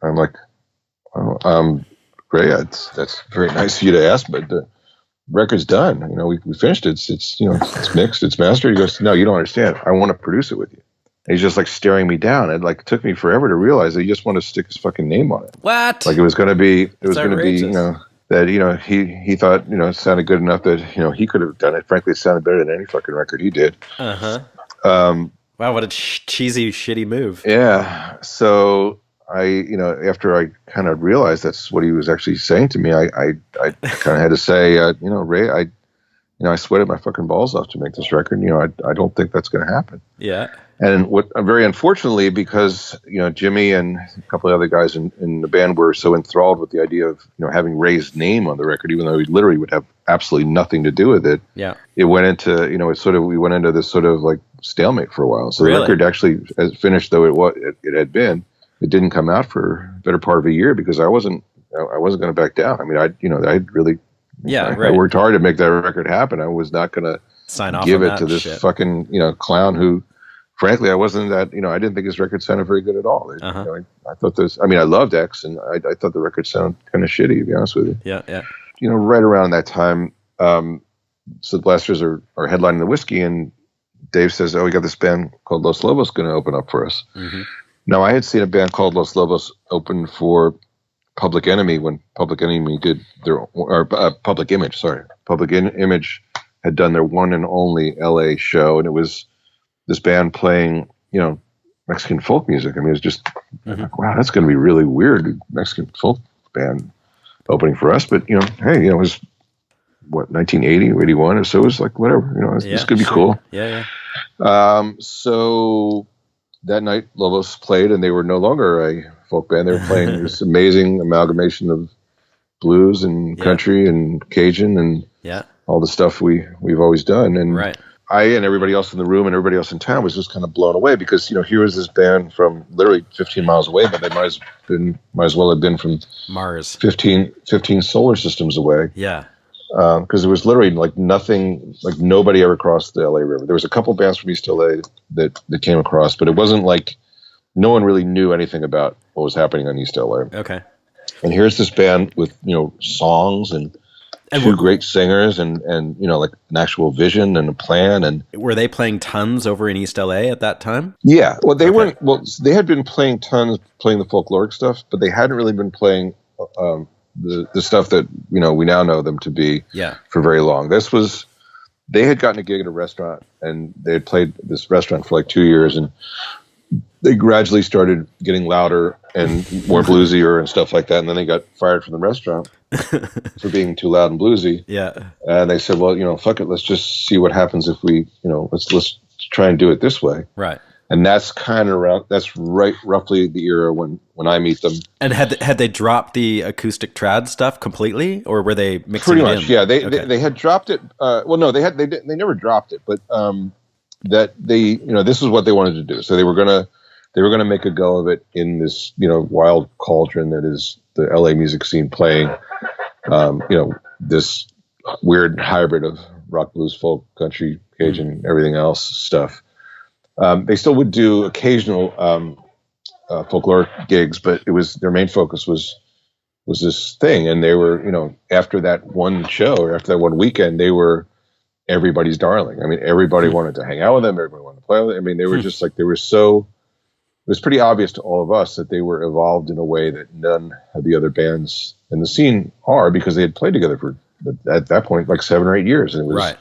I'm like, Ray, that's very nice of you to ask, but the record's done. We finished it. It's mixed, it's mastered. He goes, no, you don't understand. I want to produce it with you. And he's just like staring me down. It like took me forever to realize that he just wanted to stick his fucking name on it. What? Like it was going to be, that he thought it sounded good enough that he could have done it. Frankly, it sounded better than any fucking record he did. Wow, what a cheesy, shitty move. Yeah. So after I kind of realized that's what he was actually saying to me, I kind of had to say, Ray, I sweated my fucking balls off to make this record. I don't think that's going to happen. Yeah. And very unfortunately, because Jimmy and a couple of other guys in the band were so enthralled with the idea of having Ray's name on the record, even though he literally would have absolutely nothing to do with it. Yeah. It went into we went into this sort of like stalemate for a while. So the record actually, as finished though it had been, it didn't come out for a better part of a year because I wasn't going to back down. I mean, I worked hard to make that record happen. I was not going to sign off give on it to this shit. fucking clown who, frankly, I wasn't that I didn't think his record sounded very good at all. I thought I loved X, and I thought the record sounded kind of shitty, to be honest with you. Yeah. Right around that time, so the Blasters are headlining the Whiskey, and Dave says, "Oh, we got this band called Los Lobos going to open up for us." Mm-hmm. Now, I had seen a band called Los Lobos open for Public Enemy when Public Enemy did Public Image. Sorry, Public Image had done their one and only LA show, and it was this band playing, Mexican folk music. I mean, it's just, wow, that's going to be really weird. Mexican folk band opening for us, but hey, it was 1980 or 81, or so. It was like whatever, this could be cool. Yeah. So that night, Lobos played, and they were no longer a folk band. They were playing this amazing amalgamation of blues and country and Cajun and all the stuff we've always done. And I and everybody else in the room and everybody else in town was just kind of blown away because here was this band from literally 15 miles away, but they might as well have been from Mars, 15 solar systems away. Yeah. Because there was literally like nothing, like nobody ever crossed the LA River. There was a couple bands from East LA that came across, but it wasn't like no one really knew anything about what was happening on East LA. Okay. And here's this band with songs and two great singers and like an actual vision and a plan. And were they playing tons over in East LA at that time? Yeah. Well, they weren't. Well, they had been playing tons, playing the folkloric stuff, but they hadn't really been playing the stuff that we now know them to be for very long. This was they had gotten a gig at a restaurant, and they had played this restaurant for like 2 years, and they gradually started getting louder and more bluesier and stuff like that. And then they got fired from the restaurant for being too loud and bluesy. Yeah. And they said, well, fuck it. Let's just see what happens if we, let's try and do it this way. Right. And that's roughly the era when I meet them. And had they dropped the acoustic trad stuff completely, or were they mixing pretty it much? in? Yeah. They had dropped it. No, they never dropped it, but that they, this is what they wanted to do. So they were gonna make a go of it in this, wild cauldron that is the LA music scene, playing, this weird hybrid of rock, blues, folk, country, Cajun, everything else stuff. They still would do occasional folklore gigs, but it was their main focus was this thing. And they were, after that one show or after that one weekend, they were everybody's darling. I mean, everybody wanted to hang out with them. Everybody wanted to play with them. I mean, they were just like, it was pretty obvious to all of us that they were evolved in a way that none of the other bands in the scene are, because they had played together for, at that point, like 7 or 8 years. And it was, right.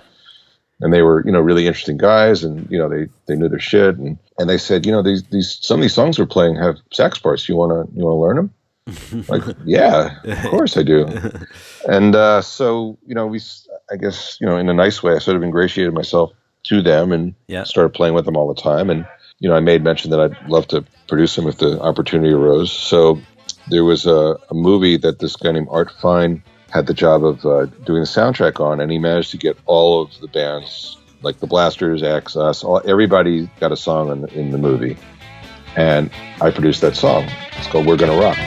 And they were, really interesting guys, and, they knew their shit. And they said, some of these songs we're playing have sax parts. You want to learn them? Like, yeah, of course I do. And so, I guess, in a nice way, I sort of ingratiated myself to them and started playing with them all the time. And, I made mention that I'd love to produce them if the opportunity arose. So there was a movie that this guy named Art Fine had the job of doing the soundtrack on, and he managed to get all of the bands, like the Blasters, X, us, everybody got a song in the movie. And I produced that song. It's called We're Gonna Rock.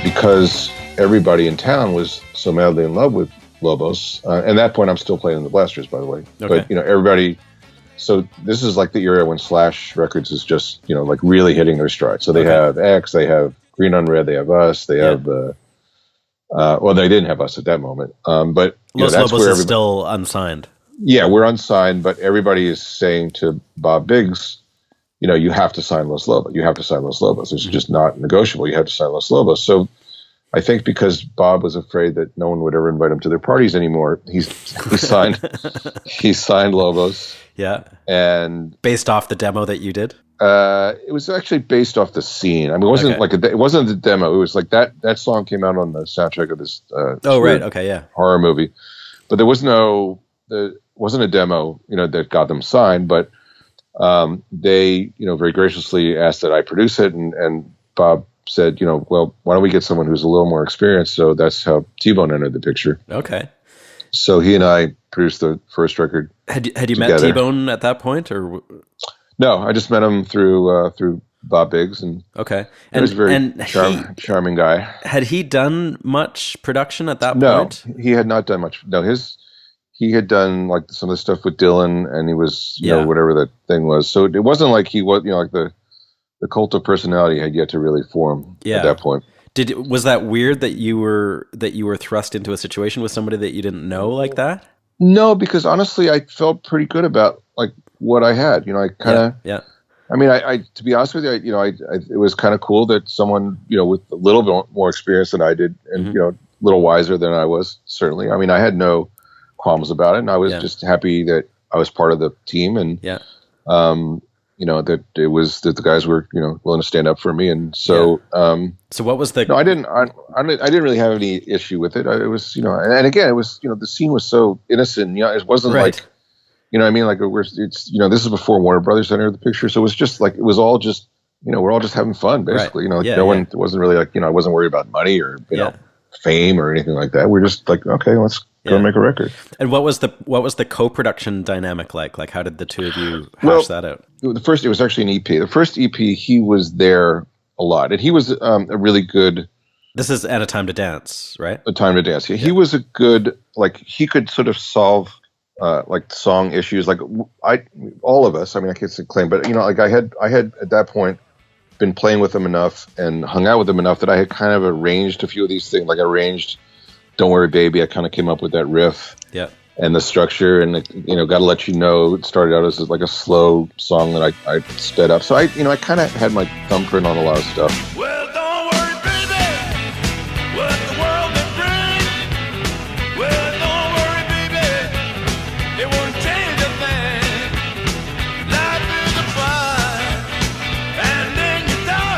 Because everybody in town was so madly in love with Lobos. At that point, I'm still playing in the Blasters, by the way. Okay. But, everybody... So this is like the era when Slash Records is just, like really hitting their stride. So they have X, they have Green on Red, they have us, they have... well, they didn't have us at that moment. But Los that's Lobos where is still unsigned. Yeah, we're unsigned, but everybody is saying to Bob Biggs, you have to sign Los Lobos. You have to sign Los Lobos. It's just not negotiable. You have to sign Los Lobos. So I think because Bob was afraid that no one would ever invite him to their parties anymore, he signed Lobos. Yeah. And based off the demo that you did? It was actually based off the scene. I mean, it wasn't it wasn't the demo. It was like that song came out on the soundtrack of this right. Okay, yeah. horror movie. But there wasn't a demo, that got them signed, but they, very graciously asked that I produce it, and Bob said, well, why don't we get someone who's a little more experienced? So that's how T-Bone entered the picture. Okay. So he and I produced the first record. Had you met T-Bone at that point, or? No, I just met him through Bob Biggs, and okay, he was a very charming guy. Had he done much production at that point? No, he had not done much. No, he had done like some of the stuff with Dylan, and he was whatever that thing was. So it wasn't like he was like the cult of personality had yet to really form at that point. Was that weird that you were thrust into a situation with somebody that you didn't know like that? No, because honestly, I felt pretty good about like what I had. I kind of. Yeah. I mean, I to be honest with you, it was kind of cool that someone with a little bit more experience than I did, and a little wiser than I was. Certainly, I mean, I had no qualms about it, and I was just happy that I was part of the team, and that it was that the guys were willing to stand up for me, and so so what was the? No, I didn't really have any issue with it. It was and again, it was the scene was so innocent. It wasn't like I mean, like it's this is before Warner Brothers entered the picture, so it was just like it was all just we're all just having fun basically. One, it wasn't really like I wasn't worried about money or fame or anything like that. We're just like, okay, let's go make a record. And what was the co-production dynamic like? Like, how did the two of you hash that out? It was actually an EP. The first EP, he was there a lot, and he was a really good This is At a Time to Dance, right? A Time to Dance. He was a good, like, he could sort of solve like song issues. Like all of us, I mean, I can't say claim, but like I had at that point been playing with him enough and hung out with him enough that I had kind of arranged a few of these things. Like I arranged Don't Worry Baby. I kind of came up with that riff. Yeah. And the structure, and Gotta Let You Know, it started out as like a slow song that I sped up. So I kind of had my thumbprint on a lot of stuff. Well, don't worry, baby, what the world may bring. Well, don't worry, baby, it won't change a thing. Life is a fight, and then you die.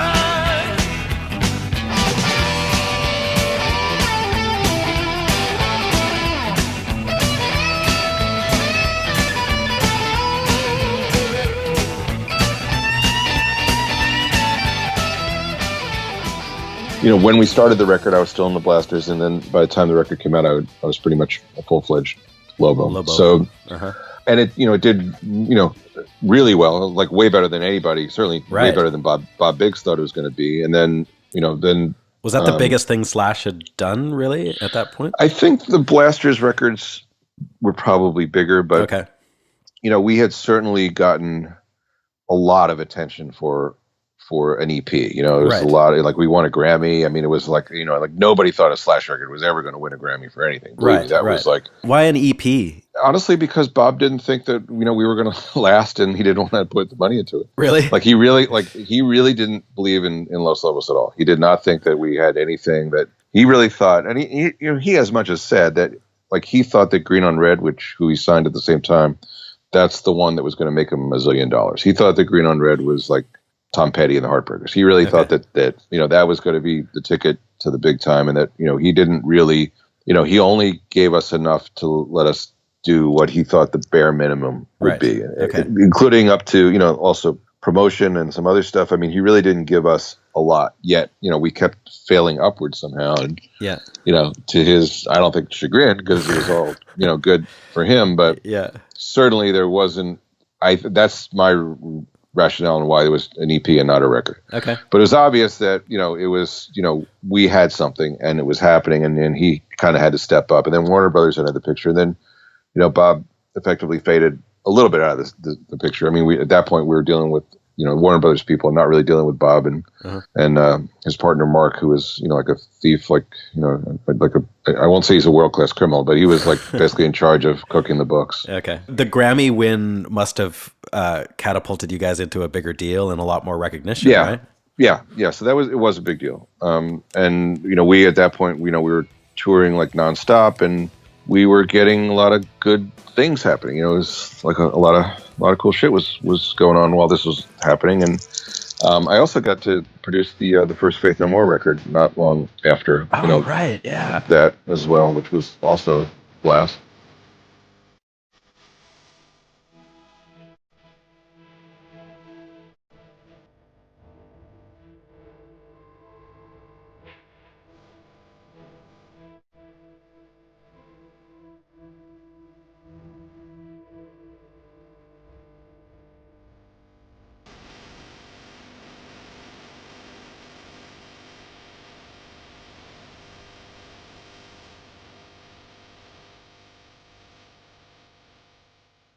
When we started the record, I was still in the Blasters, and then by the time the record came out, I was pretty much a full-fledged Lobo. So, and it did really well, like way better than anybody, certainly way better than Bob Biggs thought it was going to be. And then was that the biggest thing Slash had done really at that point? I think the Blasters records were probably bigger, but we had certainly gotten a lot of attention for an EP. It was a lot of, like, we won a Grammy. I mean, it was like, like nobody thought a Slash record was ever going to win a Grammy for anything. That was like, why an EP? Honestly, because Bob didn't think that, we were going to last, and he didn't want to put the money into it. Really? Like he really didn't believe in Los Lobos at all. He did not think that we had anything. That he really thought, and he as much as said that, like, he thought that Green on Red, who he signed at the same time, that's the one that was going to make him $1 zillion. He thought that Green on Red was like Tom Petty and the Heartbreakers. He really thought that that was going to be the ticket to the big time, and that he didn't really, he only gave us enough to let us do what he thought the bare minimum would be, including up to also promotion and some other stuff. I mean, he really didn't give us a lot, yet we kept failing upwards somehow, and to his, I don't think, chagrin, because it was all good for him, but certainly there wasn't. That's my rationale and why there was an EP and not a record. Okay. But it was obvious that, it was, we had something and it was happening, and then he kind of had to step up, and then Warner Brothers entered the picture, and then, Bob effectively faded a little bit out of the picture. I mean, at that point we were dealing with, Warner Brothers people, not really dealing with Bob and his partner Mark, who was, like a thief, like I won't say he's a world-class criminal, but he was like basically in charge of cooking the books. Okay. The Grammy win must have catapulted you guys into a bigger deal and a lot more recognition, right? Yeah. So it was a big deal. And we, at that point, we were touring like nonstop, and we were getting a lot of good things happening. It was like a lot of cool shit was going on while this was happening. And I also got to produce the first Faith No More record not long after. That as well, which was also a blast.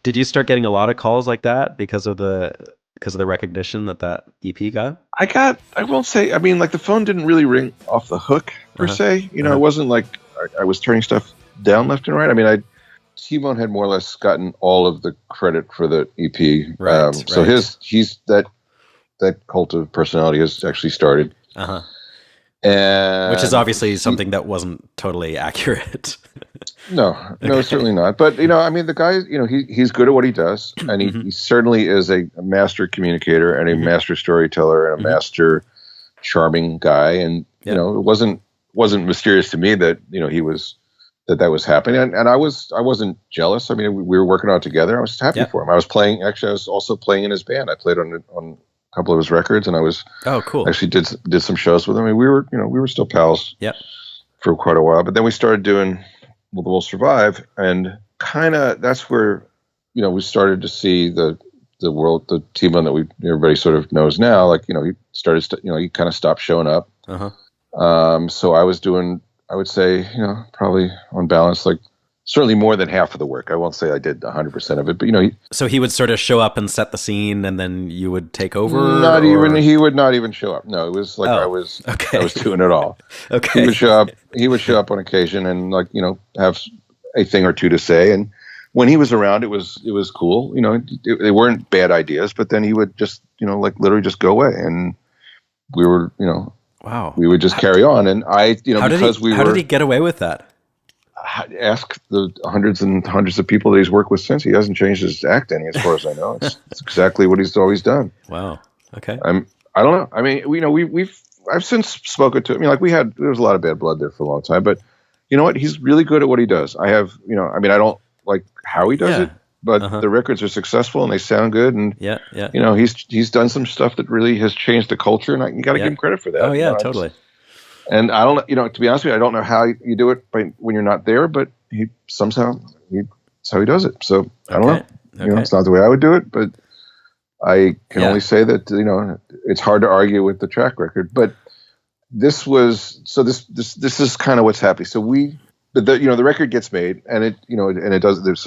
Did you start getting a lot of calls like that because of the recognition that EP got? I won't say, I mean, like, the phone didn't really ring off the hook per se. It wasn't like I was turning stuff down left and right. I mean, T-Bone had more or less gotten all of the credit for the EP. So he's that cult of personality has actually started. And which is obviously something that wasn't totally accurate. No, certainly not. But, I mean, the guy, he's good at what he does, and he certainly is a master communicator and a master storyteller and a master charming guy. And, it wasn't mysterious to me that, he was, that was happening. And I wasn't jealous. I mean, we were working on it together. I was just happy for him. I was also playing in his band. I played on a couple of his records, and I was cool. Actually did some shows with him. I mean, we were still pals for quite a while, but then we started doing We'll Survive, and kind of that's where we started to see the the T-Bone that everybody sort of knows now. Like he started he kind of stopped showing up, So I was doing, I would say, probably on balance, like certainly more than half of the work. I won't say I did 100% of it, but So he would sort of show up and set the scene, and then you would take over. not even he would not even show up. No, it was like I was doing it all. Okay. He would show up on occasion and have a thing or two to say. And when he was around, it was cool. They weren't bad ideas, but then he would just like literally just go away, and we were wow, we would just carry on. And I how did he get away with that? Ask the hundreds and hundreds of people that he's worked with since. He hasn't changed his act any, as far as I know. It's exactly what he's always done. Wow. Okay. I don't know. I mean, I've since spoken to him. There was a lot of bad blood there for a long time, but you know what? He's really good at what he does. I don't like how he does it, but the records are successful and they sound good. And he's done some stuff that really has changed the culture, and you got to give him credit for that. Oh yeah, totally. And I don't, to be honest with you, I don't know how you do it when you're not there, but that's how he does it. So I don't know. Okay. It's not the way I would do it, but I can only say that, it's hard to argue with the track record. But this is kind of what's happening. So the record gets made, and it does. There's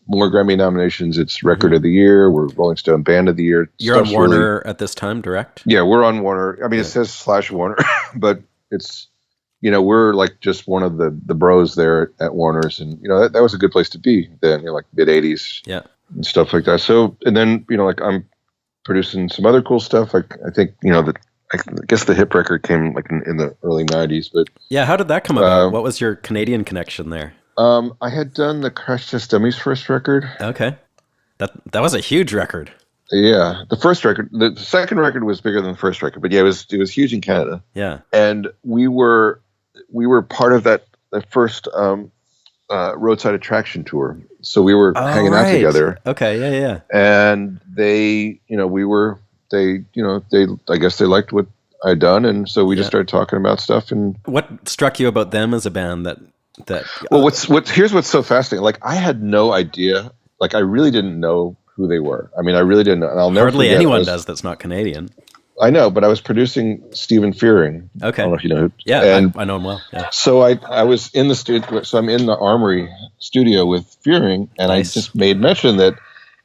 more Grammy nominations. It's Record of the Year. We're Rolling Stone Band of the Year. You're on Warner at this time, direct? Yeah, we're on Warner. I mean, it says /Warner, but it's we're like just one of the bros there at Warner's, and that was a good place to be then. Like mid '80s, and stuff like that. So, and then like I'm producing some other cool stuff. Like I think I guess the hip record came like in the early '90s, but how did that come about? What was your Canadian connection there? I had done the Crash Test Dummies first record. Okay, that was a huge record. Yeah, the first record, the second record was bigger than the first record, but it was huge in Canada. Yeah, and we were part of that first roadside attraction tour, so we were hanging out together. Okay, yeah. And they, I guess they liked what I'd done, and so we just started talking about stuff. And what struck you about them as a band that? Well, here's what's so fascinating. Like I had no idea. Like I really didn't know who they were. I mean, I really didn't know. And I'll never Hardly forget, anyone does that's not Canadian. I know, but I was producing Stephen Fearing. Okay. I don't know if you know. Yeah, and I know him well. Yeah. So I was in the studio. So I'm in the Armory studio with Fearing, and I just made mention that,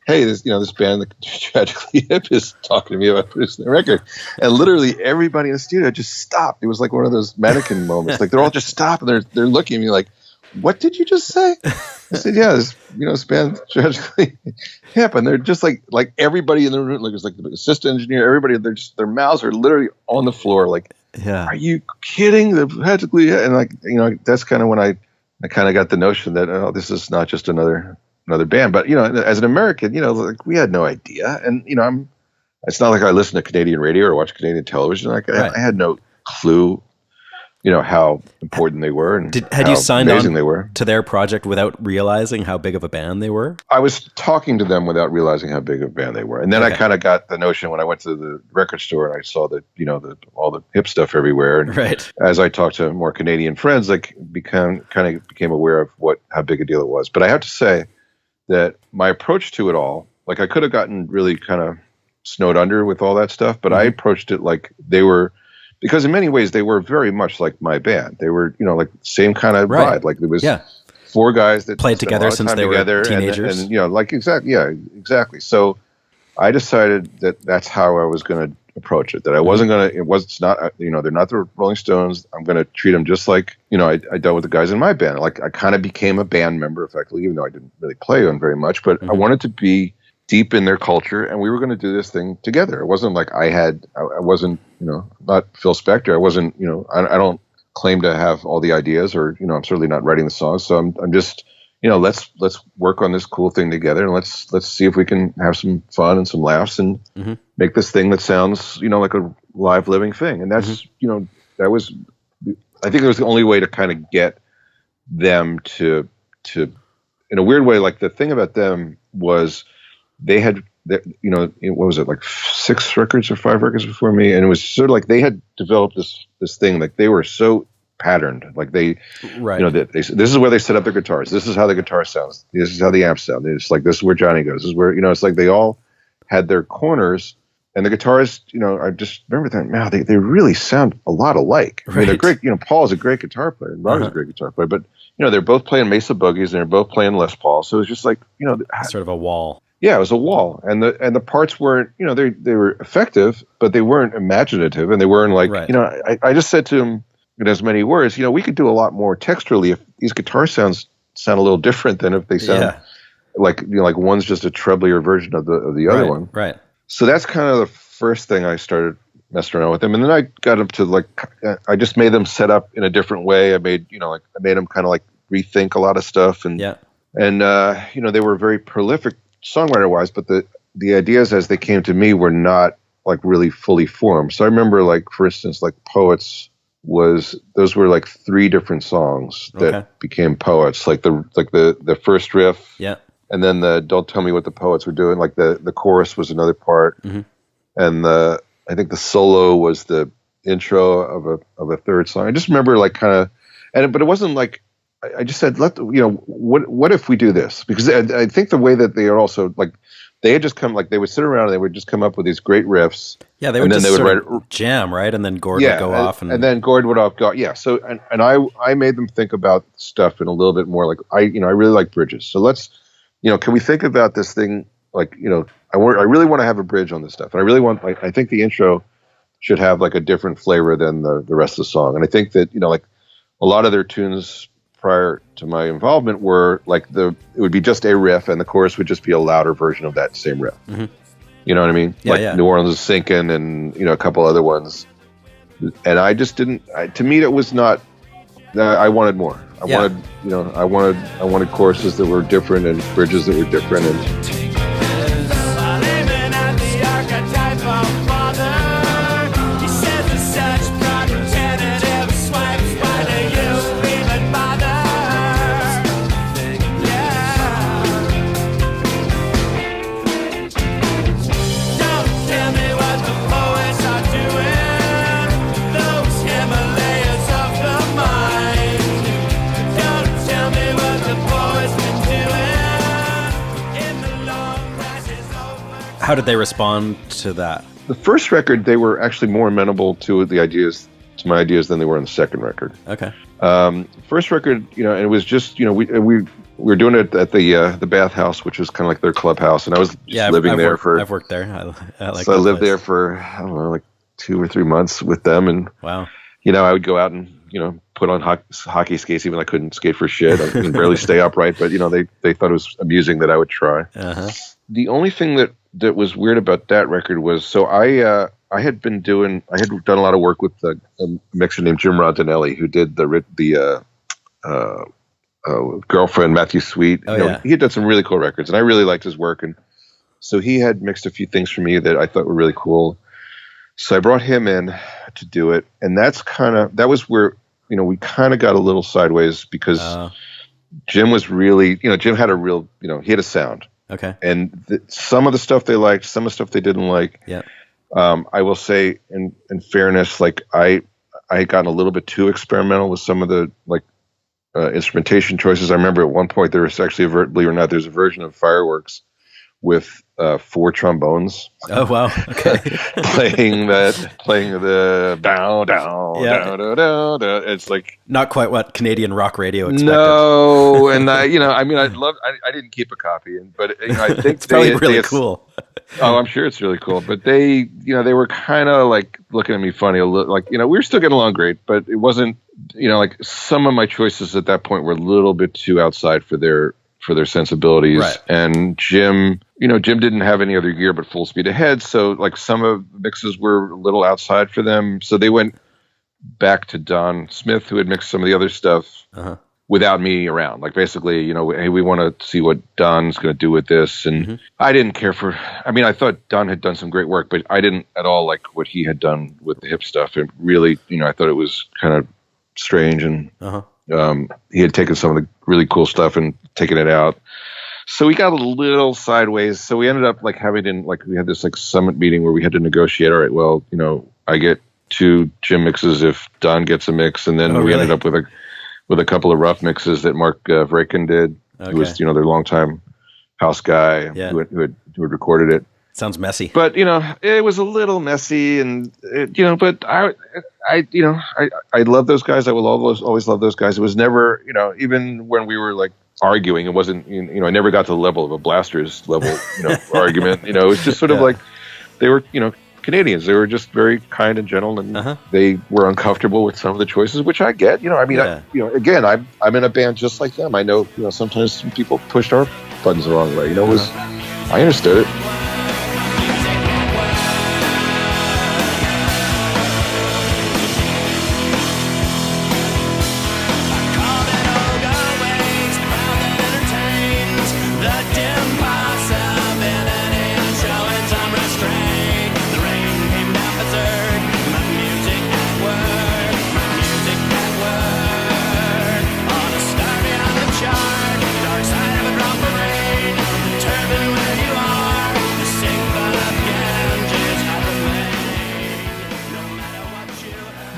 hey, this band, the Tragically Hip, is talking to me about producing the record, and literally everybody in the studio just stopped. It was like one of those mannequin moments. Like they're all just stopped and they're looking at me like, "What did you just say?" I said, "Yeah, this band Tragically Hip," and they're just like everybody in the room, like it was like the assistant engineer, everybody. Their mouths are literally on the floor, like, "Are you kidding?" The Tragically Hip, and like that's kind of when I kind of got the notion that this is not just another band, but as an American, like we had no idea, and it's not like I listen to Canadian radio or watch Canadian television. Like I had no clue, how important they were and had you signed amazing on they were to their project without realizing how big of a band they were? I was talking to them without realizing how big of a band they were, and then I kind of got the notion when I went to the record store and I saw that all the hip stuff everywhere. And as I talked to more Canadian friends, like became aware of how big a deal it was. But I have to say that my approach to it all, like I could have gotten really kind of snowed under with all that stuff, but I approached it like they were, because in many ways they were very much like my band. They were, like same kind of vibe. Like there was four guys that played together since they were teenagers. And like exactly. So I decided that that's how I was going to approach it. That I wasn't going to. It's not. They're not the Rolling Stones. I'm going to treat them just like I dealt with the guys in my band. Like I kind of became a band member effectively, even though I didn't really play on very much. But I wanted to be deep in their culture, and we were going to do this thing together. It wasn't like I wasn't not Phil Spector. I wasn't I don't claim to have all the ideas, or I'm certainly not writing the songs. So I'm just let's work on this cool thing together, and let's see if we can have some fun and some laughs and make this thing that sounds like a live living thing. And that's that was, I think it was the only way to kind of get them to in a weird way. Like the thing about them was they had what was it, like 6 records or 5 records before me, and it was sort of like they had developed this thing. Like they were so patterned, like they this is where they set up their guitars, this is how the guitar sounds, this is how the amps sound, it's like this is where Johnny goes, this is where it's like they all had their corners And the guitars, I just remember that, man, they really sound a lot alike. I mean, they're great. Paul is a great guitar player, and Ronnie's a great guitar player, but they're both playing Mesa Boogies and they're both playing Les Paul. So it was just like, sort of a wall. Yeah, it was a wall, and the parts weren't, they were effective, but they weren't imaginative, and they weren't like, I just said to him in as many words, we could do a lot more texturally if these guitar sounds sound a little different than if they sound like one's just a treblier version of the other one. Right. So that's kind of the first thing I started messing around with them, and then I got them to I just made them set up in a different way. I made them kind of like rethink a lot of stuff, and they were very prolific songwriter wise, but the ideas as they came to me were not like really fully formed. So I remember, like, for instance, like Poets those were like 3 different songs that became Poets, like the first riff, and then the Don't Tell Me What the Poets Were Doing, like the chorus was another part, and I think the solo was the intro of a third song. I just remember like kind of, but it wasn't like, I just said, what if we do this? Because I think the way that they are also like, they had just come, like they would sit around and they would just come up with these great riffs. Yeah, they would just sort of jam, right? And then Gord would go off. And then Gord would go. Yeah. So, and I made them think about stuff in a little bit more like, I really like bridges. So let's, can we think about this thing? Like, I really want to have a bridge on this stuff. And I really want, I think the intro should have like a different flavor than the rest of the song. And I think that, like a lot of their tunes prior to my involvement were like it would be just a riff and the chorus would just be a louder version of that same riff. You know what I mean? New Orleans is Sinking and, a couple other ones. And I just didn't, to me, it was not, I wanted more. I wanted choruses that were different and bridges that were different. And How did they respond to that? The first record, they were actually more amenable to my ideas than they were on the second record. Okay. First record, and it was just, we were doing it at the bathhouse, which was kind of like their clubhouse, and I was just living there I've worked there. I lived there for, I don't know, like 2 or 3 months with them, and wow. I would go out and put on hockey skates, even though I couldn't skate for shit. I could barely stay upright, but they thought it was amusing that I would try. The only thing that was weird about that record was, so I had done a lot of work with a mixer named Jim Rondinelli, who did the Girlfriend, Matthew Sweet. He had done some really cool records, and I really liked his work, and so he had mixed a few things for me that I thought were really cool. So I brought him in to do it, and that was where we kind of got a little sideways because Jim was really, Jim had a real, he had a sound. Okay. And some of the stuff they liked, some of the stuff they didn't like. Yeah. I will say, in fairness, like I had gotten a little bit too experimental with some of the instrumentation choices. I remember at one point there was actually, believe it or not, there's a version of Fireworks with 4 trombones. Oh wow! Okay. playing the down down down. It's like not quite what Canadian rock radio expected. No, and I didn't keep a copy, but I think it's probably really cool. Oh, I'm sure it's really cool. But they were kind of like looking at me funny a little. Like we were still getting along great, but it wasn't. Like some of my choices at that point were a little bit too outside for their sensibilities. Right. And Jim didn't have any other gear but Full Speed Ahead, so like some of the mixes were a little outside for them. So they went back to Don Smith, who had mixed some of the other stuff without me around. Like basically, hey, we want to see what Don's going to do with this. And I didn't care I thought Don had done some great work, but I didn't at all like what he had done with the hip stuff. And really, I thought it was kind of strange, and he had taken some of the really cool stuff and taken it out. So we got a little sideways. So we ended up we had this summit meeting where we had to negotiate. All right, well, I get 2 Jim mixes if Don gets a mix, and then we ended up with a couple of rough mixes that Mark Vraken did, who was their longtime house guy who had recorded it. Sounds messy. But it was a little messy, and but I love those guys. I will always love those guys. It was never, even when we were like arguing, it wasn't, I never got to the level of a Blasters level, argument. It was just sort of like they were, Canadians. They were just very kind and gentle, and they were uncomfortable with some of the choices, which I get. Again, I'm in a band just like them. I know, sometimes some people pushed our buttons the wrong way. I understood it.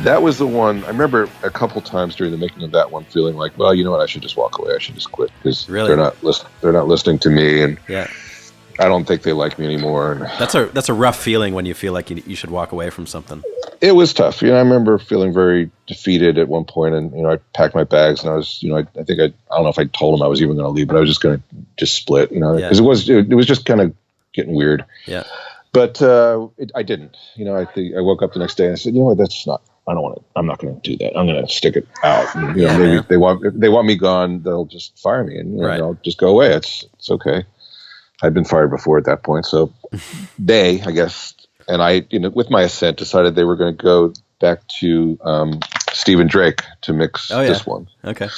That was the one I remember a couple times during the making of that one, feeling like, well, you know what, I should just walk away. I should just quit because they're not listening to me, and I don't think they like me anymore. And that's a rough feeling when you feel like you should walk away from something. It was tough. I remember feeling very defeated at one point, and I packed my bags, and I was, I don't know if I told them I was even going to leave, but I was just going to just split, because it was just kind of getting weird. Yeah. But I didn't. I woke up the next day and I said, that's not. I don't want to. I'm not going to do that. I'm going to stick it out. And, maybe if they want me gone, they'll just fire me, and I'll just go away. It's okay. I'd been fired before at that point, so they, I guess, and I, with my assent, decided they were going to go back to Stephen Drake to mix this one. Okay.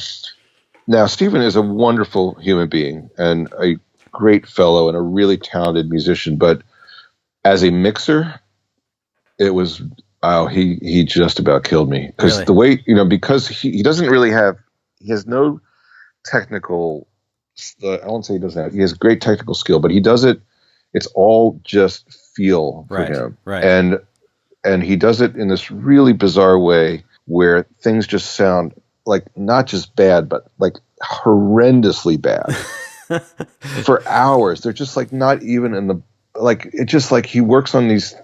Now, Stephen is a wonderful human being and a great fellow and a really talented musician, but as a mixer, it was. Oh, he just about killed me because the way, because he doesn't really he has no technical, I won't say he doesn't have, he has great technical skill, but he does it, it's all just feel for him. Right. And he does it in this really bizarre way where things just sound like not just bad, but like horrendously bad for hours. They're just like not even in the, like, it's just like he works on these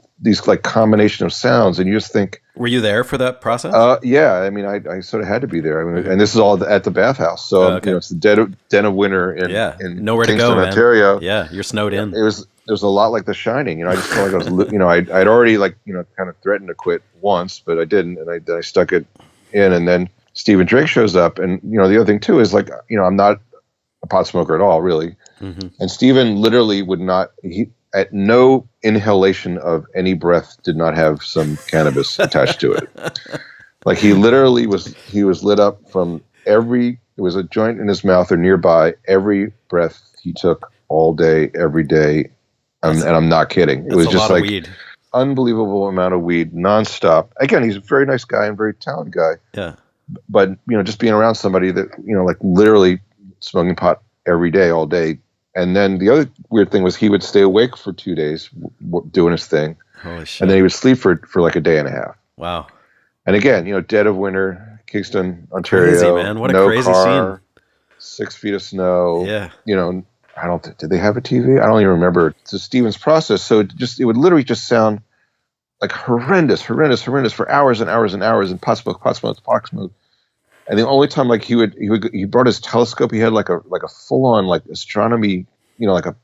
like combination of sounds, and you just think. Were you there for that process? Yeah. I mean, I sort of had to be there. I mean, and this is all at the bathhouse, so it's the dead of winter in nowhere Kingston, to go, Ontario. Man. Yeah, you're snowed in. It was a lot like The Shining. I just felt like I was, I'd already kind of threatened to quit once, but I didn't, and I stuck it in, and then Stephen Drake shows up, and the other thing too is I'm not a pot smoker at all, really, and Stephen literally would not. At no inhalation of any breath did not have some cannabis attached to it. Like he literally was lit up from there was a joint in his mouth or nearby every breath he took all day, every day. And I'm not kidding. It was just like weed. Unbelievable amount of weed nonstop. Again, he's a very nice guy and very talented guy. Yeah. But, just being around somebody that, like literally smoking pot every day, all day. And then the other weird thing was he would stay awake for 2 days doing his thing. Holy shit. And then he would sleep for like a day and a half. Wow. And again, dead of winter, Kingston, Ontario. Crazy, man. What a crazy car, scene. 6 feet of snow. Yeah. Did they have a TV? I don't even remember. It's Stephen's process. So it would literally just sound like horrendous for hours and hours and hours, and pot smoke. And the only time he brought his telescope, he had like a full on like astronomy, like a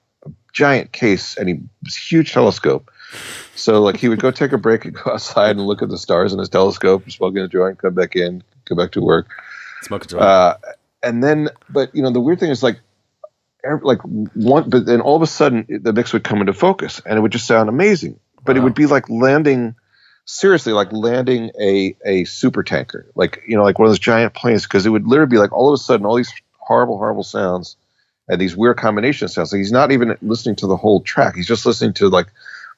giant case, and this huge telescope. So like he would go take a break and go outside and look at the stars in his telescope, smoking a joint, come back in, go back to work, smoke a joint. And then, but the weird thing is but then all of a sudden the mix would come into focus, and it would just sound amazing. But It would be like landing. Seriously, like landing a super tanker, like like one of those giant planes, because it would literally be like all of a sudden all these horrible sounds and these weird combination sounds. Like he's not even listening to the whole track; he's just listening to like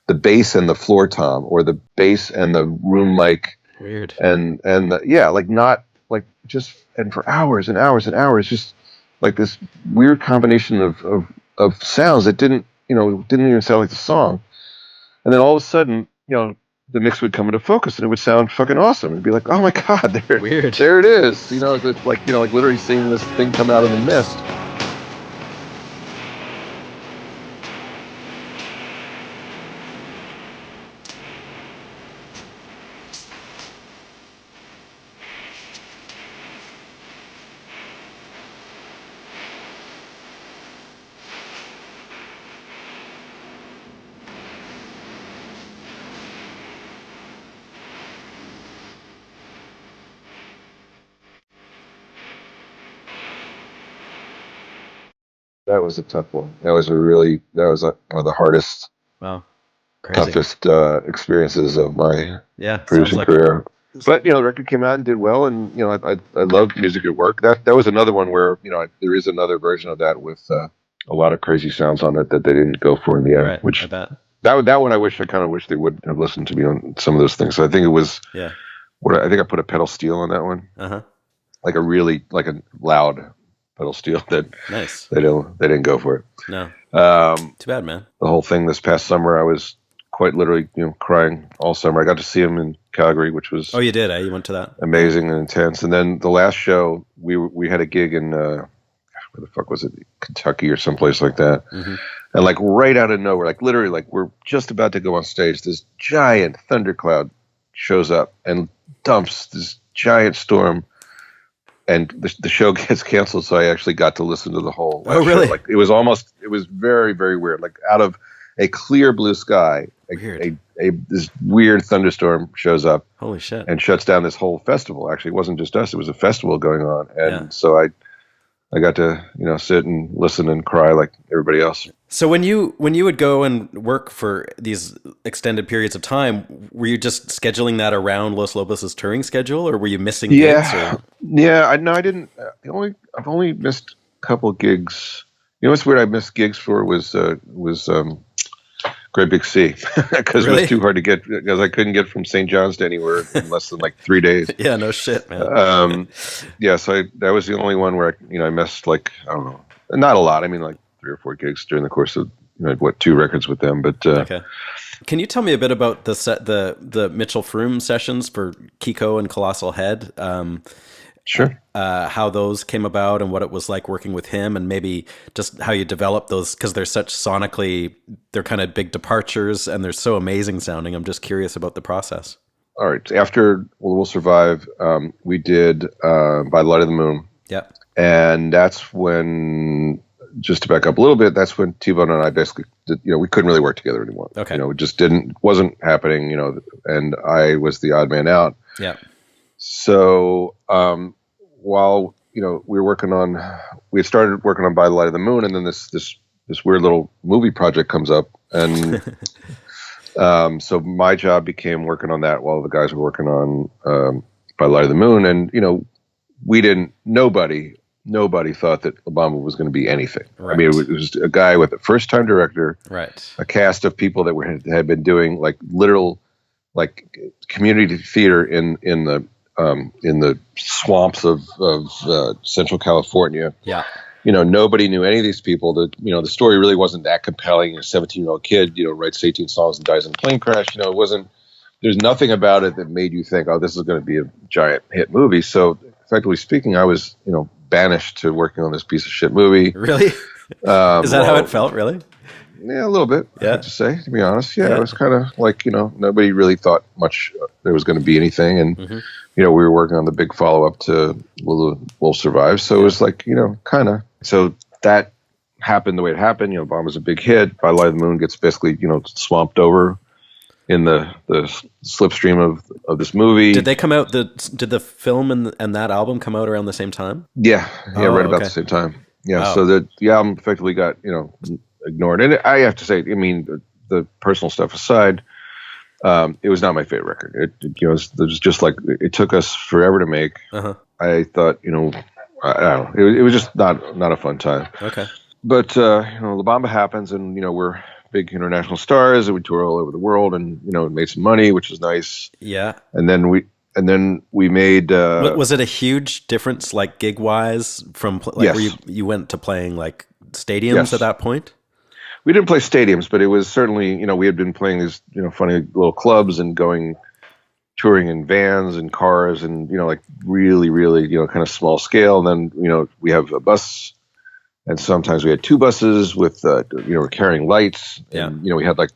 the bass and the floor tom, or the bass and the room mic. Weird. And not like just and for hours and hours and hours, just like this weird combination of sounds that didn't even sound like the song. And then all of a sudden, the mix would come into focus, and it would sound fucking awesome. It'd be like, oh my god, there it is. It's like literally seeing this thing come out of the mist. That was a tough one. That was one of the hardest, Wow. Crazy. toughest experiences of my Yeah. producing career. But the record came out and did well, and I loved Music at Work. That was another one where there is another version of that with a lot of crazy sounds on it that they didn't go for in the end. Right. Which I bet. that one I kind of wish they would have listened to me on some of those things. So I think it was I think I put a pedal steel on that one. Like a loud pedal steel that nice. They didn't go for it. No. Too bad, man. The whole thing this past summer, I was quite literally crying all summer. I got to see him in Calgary, which was you did, you went to that? Amazing and intense. And then the last show, we had a gig in where the fuck was it, Kentucky or someplace like that. And like right out of nowhere, like literally, like we're just about to go on stage, this giant thundercloud shows up and dumps this giant storm. And the show gets canceled, so I actually got to listen to the whole really? Show. Like it was very, very weird. Like out of a clear blue sky, this weird thunderstorm shows up. Holy shit. And shuts down this whole festival. Actually, it wasn't just us, it was a festival going on. And so I got to, sit and listen and cry like everybody else. So when you would go and work for these extended periods of time, were you just scheduling that around Los Lobos' touring schedule, or were you missing gigs? I didn't. I've only missed a couple of gigs. What's weird? I missed gigs for was Great Big Sea because it was too hard to get, because I couldn't get from St. John's to anywhere in less than like 3 days. Yeah, no shit, man. So that was the only one where I missed, like, I don't know, not a lot. I mean, like 3 or 4 gigs during the course of 2 records with them. But okay. Can you tell me a bit about the Mitchell Froome sessions for Kiko and Colossal Head? Sure. How those came about and what it was like working with him, and maybe just how you developed those, because they're such sonically, they're kind of big departures and they're so amazing sounding. I'm just curious about the process. All right. After We'll Survive, we did By the Light of the Moon. Yep. And that's when, just to back up a little bit, that's when T-Bone and I basically did, we couldn't really work together anymore. Okay. It just wasn't happening, and I was the odd man out. Yeah. So, while we had started working on By the Light of the Moon, and then this weird little movie project comes up, and so my job became working on that while the guys were working on By the Light of the Moon, and nobody thought that La Bamba was going to be anything. Right. I mean, it was a guy with a first-time director, right? A cast of people that had been doing like literal like community theater in the swamps of Central California. Yeah. Nobody knew any of these people. The story really wasn't that compelling. A 17-year-old kid, writes 18 songs and dies in a plane crash. It wasn't, there's nothing about it that made you think, oh, this is going to be a giant hit movie. So effectively speaking, I was, banished to working on this piece of shit movie. Really? Is that how it felt? Really? Yeah, a little bit. Yeah. I have to say, to be honest. Yeah, it was kind of like, nobody really thought much there was going to be anything. And, we were working on the big follow-up to We'll Survive. So it was like, kind of. So that happened the way it happened. Bomb was a big hit. By the Light of the Moon gets basically, swamped over in the slipstream of this movie. Did they come out, did the film and that album come out around the same time? Yeah, right about the same time. Yeah, so the album effectively got, ignored. And I have to say, I mean, the personal stuff aside, it was not my favorite record. It was just like, it took us forever to make. I thought, I don't know, it was just not a fun time. Okay. But La Bamba happens, and we're big international stars, and we tour all over the world, and made some money, which was nice. Yeah. And then we made. Was it a huge difference, like gig wise, from yes. where you went to playing like stadiums at that point? We didn't play stadiums, but it was certainly, we had been playing these, funny little clubs and touring in vans and cars and, like really, really, kind of small scale. And then, we have a bus, and sometimes we had 2 buses with, we're carrying lights. And, we had like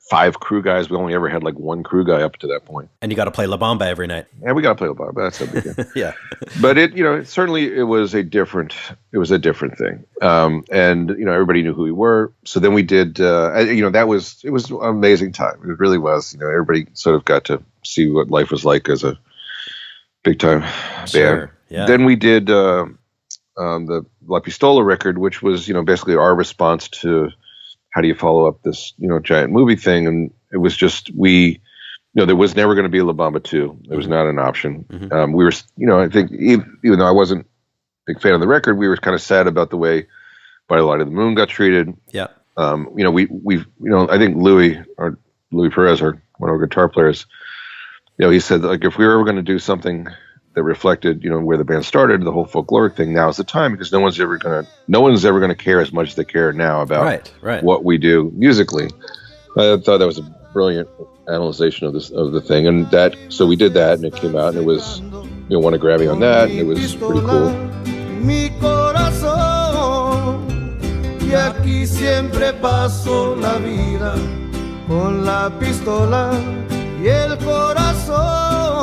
5 crew guys. We only ever had like 1 crew guy up to that point. And you got to play La Bamba every night. Yeah, we got to play La Bamba. That's a big deal. Yeah. But certainly it was a different thing. And, everybody knew who we were. So then we did, it was an amazing time. It really was, everybody sort of got to see what life was like as a big time band. Yeah. Then we did, the La Pistola record, which was, basically our response to how do you follow up this, giant movie thing. And it was just, there was never going to be a La Bamba 2. It was not an option. We were, I think even though I wasn't a big fan of the record, we were kind of sad about the way By the Light of the Moon got treated. Yeah. I think Louis Perez, one of our guitar players, he said, like, if we were ever going to do something that reflected, where the band started, the whole folkloric thing, now is the time, because no one's ever going to care as much as they care now about what we do musically. I thought that was a brilliant analyzation of the thing, and so we did that, and it came out, and it was, won a Grammy on that, and it was pretty cool. Mi corazón, y aquí siempre paso la vida con la pistola y el corazón.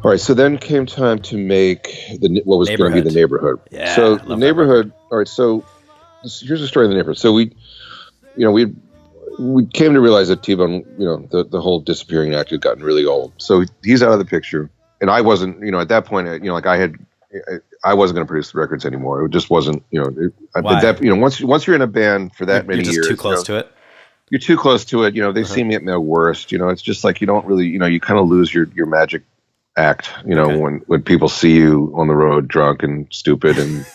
All right, so then came time to make what was going to be the Neighborhood. Yeah, so the Neighborhood. All right, so here's the story of the Neighborhood. So we came to realize that T-Bone, the whole disappearing act had gotten really old. So he's out of the picture, and I wasn't, at that point, I wasn't going to produce the records anymore. It just wasn't, once you're in a band for that many years, you're just too close to it. You're too close to it. They see me at my worst. It's just like you don't really, you kind of lose your magic act, when people see you on the road drunk and stupid and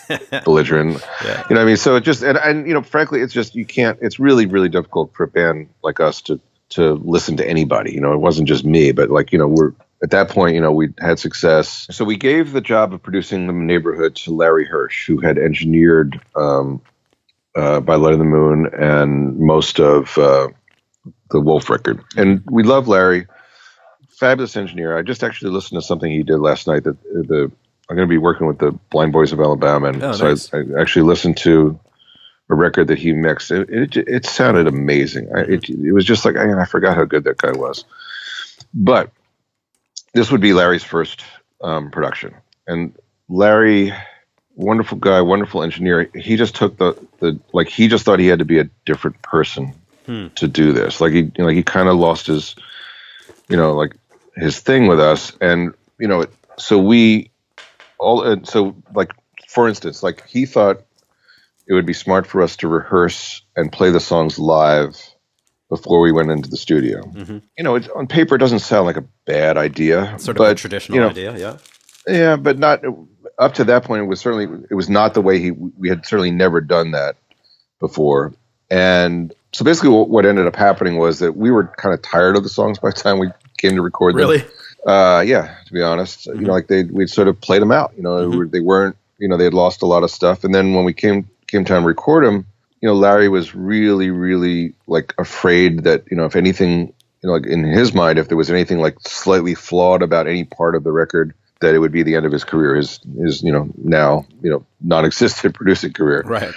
belligerent. Yeah. So it just, and frankly, it's just, you can't, it's really, really difficult for a band like us to listen to anybody. It wasn't just me, but we're at that point, we had success. So we gave the job of producing the Neighborhood to Larry Hirsch, who had engineered By Light of the Moon and most of the Wolf record. And we love Larry. Fabulous engineer. I just actually listened to something he did last night. I'm going to be working with the Blind Boys of Alabama, and nice. I actually listened to a record that he mixed. It sounded amazing. It was just like I forgot how good that guy was. But this would be Larry's first production, and Larry, wonderful guy, wonderful engineer. He just took he just thought he had to be a different person to do this. Like he kind of lost his, his thing with us, and for instance, he thought it would be smart for us to rehearse and play the songs live before we went into the studio. On paper it doesn't sound like a bad idea, sort of a traditional idea. Yeah, but not up to that point. It was not the way we had certainly never done that before. And so basically what ended up happening was that we were kind of tired of the songs by the time we came to record them. Really? Yeah, to be honest. We'd sort of played them out. They weren't, they had lost a lot of stuff. And then when we came time to record them, Larry was really, really afraid that, if anything, in his mind, if there was anything slightly flawed about any part of the record, that it would be the end of his career, his now, non-existent producing career. Right.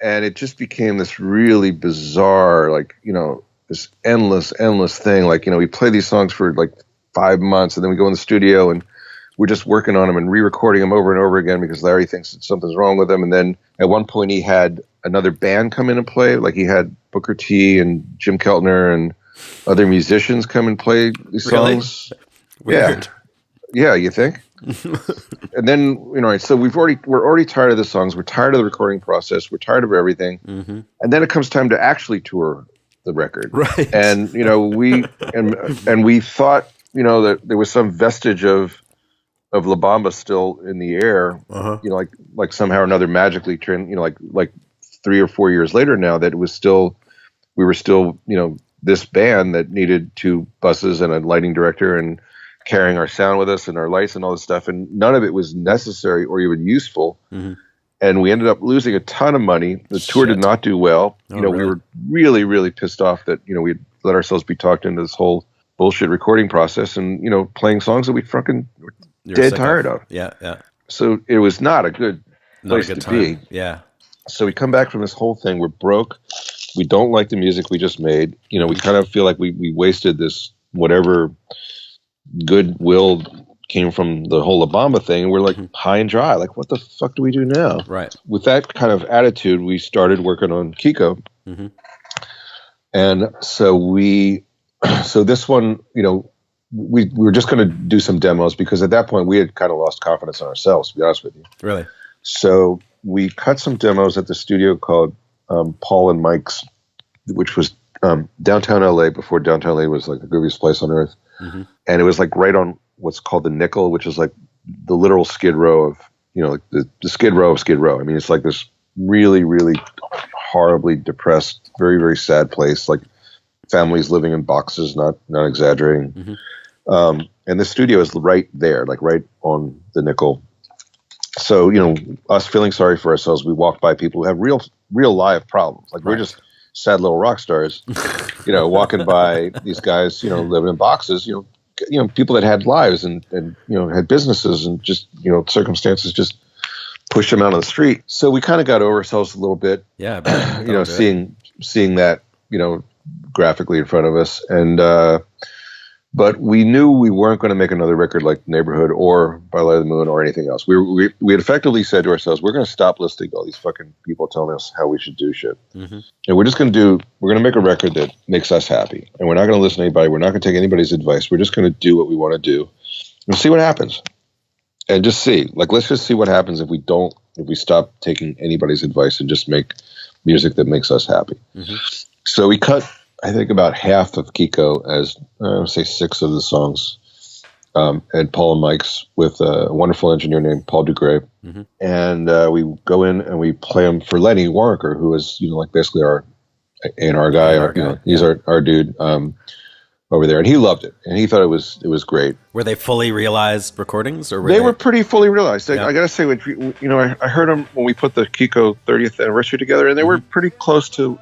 And it just became this really bizarre, this endless thing. We play these songs for 5 months, and then we go in the studio and we're just working on them and re-recording them over and over again because Larry thinks that something's wrong with them. And then at one point he had another band come in and play. He had Booker T and Jim Keltner and other musicians come and play these songs. Really? Weird. Yeah, you think? And then, so we're already tired of the songs. We're tired of the recording process. We're tired of everything. And then it comes time to actually tour the record. Right. And, we thought, that there was some vestige of La Bamba still in the air, like somehow or another magically turned, like 3 or 4 years later now, that we were still, this band that needed 2 buses and a lighting director and carrying our sound with us and our lights and all this stuff. And none of it was necessary or even useful. And we ended up losing a ton of money. The tour did not do well. Really? We were really, really pissed off that, we'd let ourselves be talked into this whole bullshit recording process and, playing songs that we fucking were dead tired of. Yeah, yeah. So it was not a good place to be. Yeah. So we come back from this whole thing. We're broke. We don't like the music we just made. We kind of feel like we wasted this whatever goodwill came from the whole Obama thing, and we're like high and dry. Like, what the fuck do we do now? Right. With that kind of attitude, we started working on Kiko. And so this one, we were just going to do some demos because at that point we had kind of lost confidence in ourselves, to be honest with you. Really? So we cut some demos at the studio called Paul and Mike's, which was downtown LA before downtown LA was like the grooviest place on earth. And it was like right on what's called the Nickel, which is like the literal Skid Row of, like the Skid Row of Skid Row. I mean, it's like this really, really horribly depressed, very, very sad place. Like families living in boxes, not exaggerating. And the studio is right there, like right on the Nickel. So, us feeling sorry for ourselves, we walk by people who have real live problems. Like we're just sad little rock stars, walking by these guys, living in boxes, people that had lives and had businesses and just, circumstances just pushed them out on the street. So we kind of got over ourselves a little bit, seeing that, graphically in front of us. And, but we knew we weren't going to make another record like Neighborhood or By Light of the Moon or anything else. We had effectively said to ourselves, we're going to stop listening to all these fucking people telling us how we should do shit. And we're going to make a record that makes us happy. And we're not going to listen to anybody. We're not going to take anybody's advice. We're just going to do what we want to do and see what happens. And just see, let's just see what happens if we stop taking anybody's advice and just make music that makes us happy. So we cut, I think, about half of Kiko as, I would say 6 of the songs at Paul and Mike's with a wonderful engineer named Paul Dugray. And we go in and we play them for Lenny Waronker, who is, basically our A&R guy. He's our dude over there. And he loved it. And he thought it was great. Were they fully realized recordings? Or they were pretty fully realized. I got to say, I heard them when we put the Kiko 30th anniversary together, and they were pretty close to,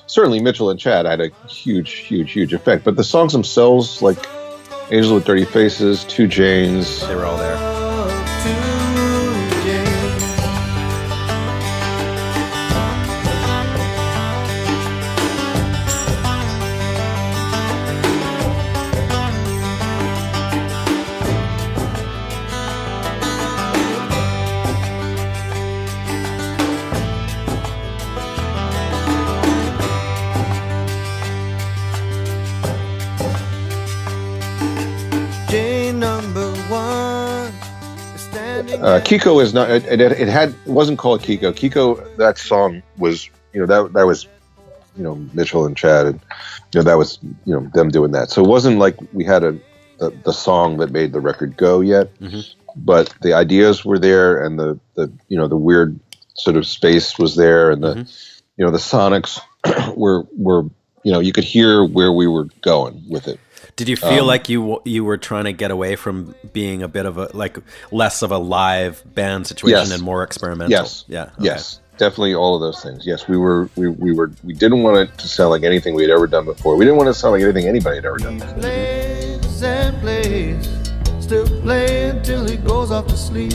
certainly Mitchell and Chad had a huge effect. But the songs themselves, like Angels with Dirty Faces, Two Janes, they were all there. Kiko is not. It wasn't called Kiko. Kiko. That song was. That was. Mitchell and Chad, and that was. Them doing that. So it wasn't like we had the song that made the record go yet. But the ideas were there, and the weird sort of space was there, and the the sonics were you could hear where we were going with it. Did you feel like you were trying to get away from being a bit of less of a live band situation and more experimental? Yes. Yeah. Okay. Yes. Definitely all of those things. Yes, we didn't want it to sound like anything we had ever done before. We didn't want it to sound like anything anybody had ever done before. Plays and plays, still playing till he goes off to sleep.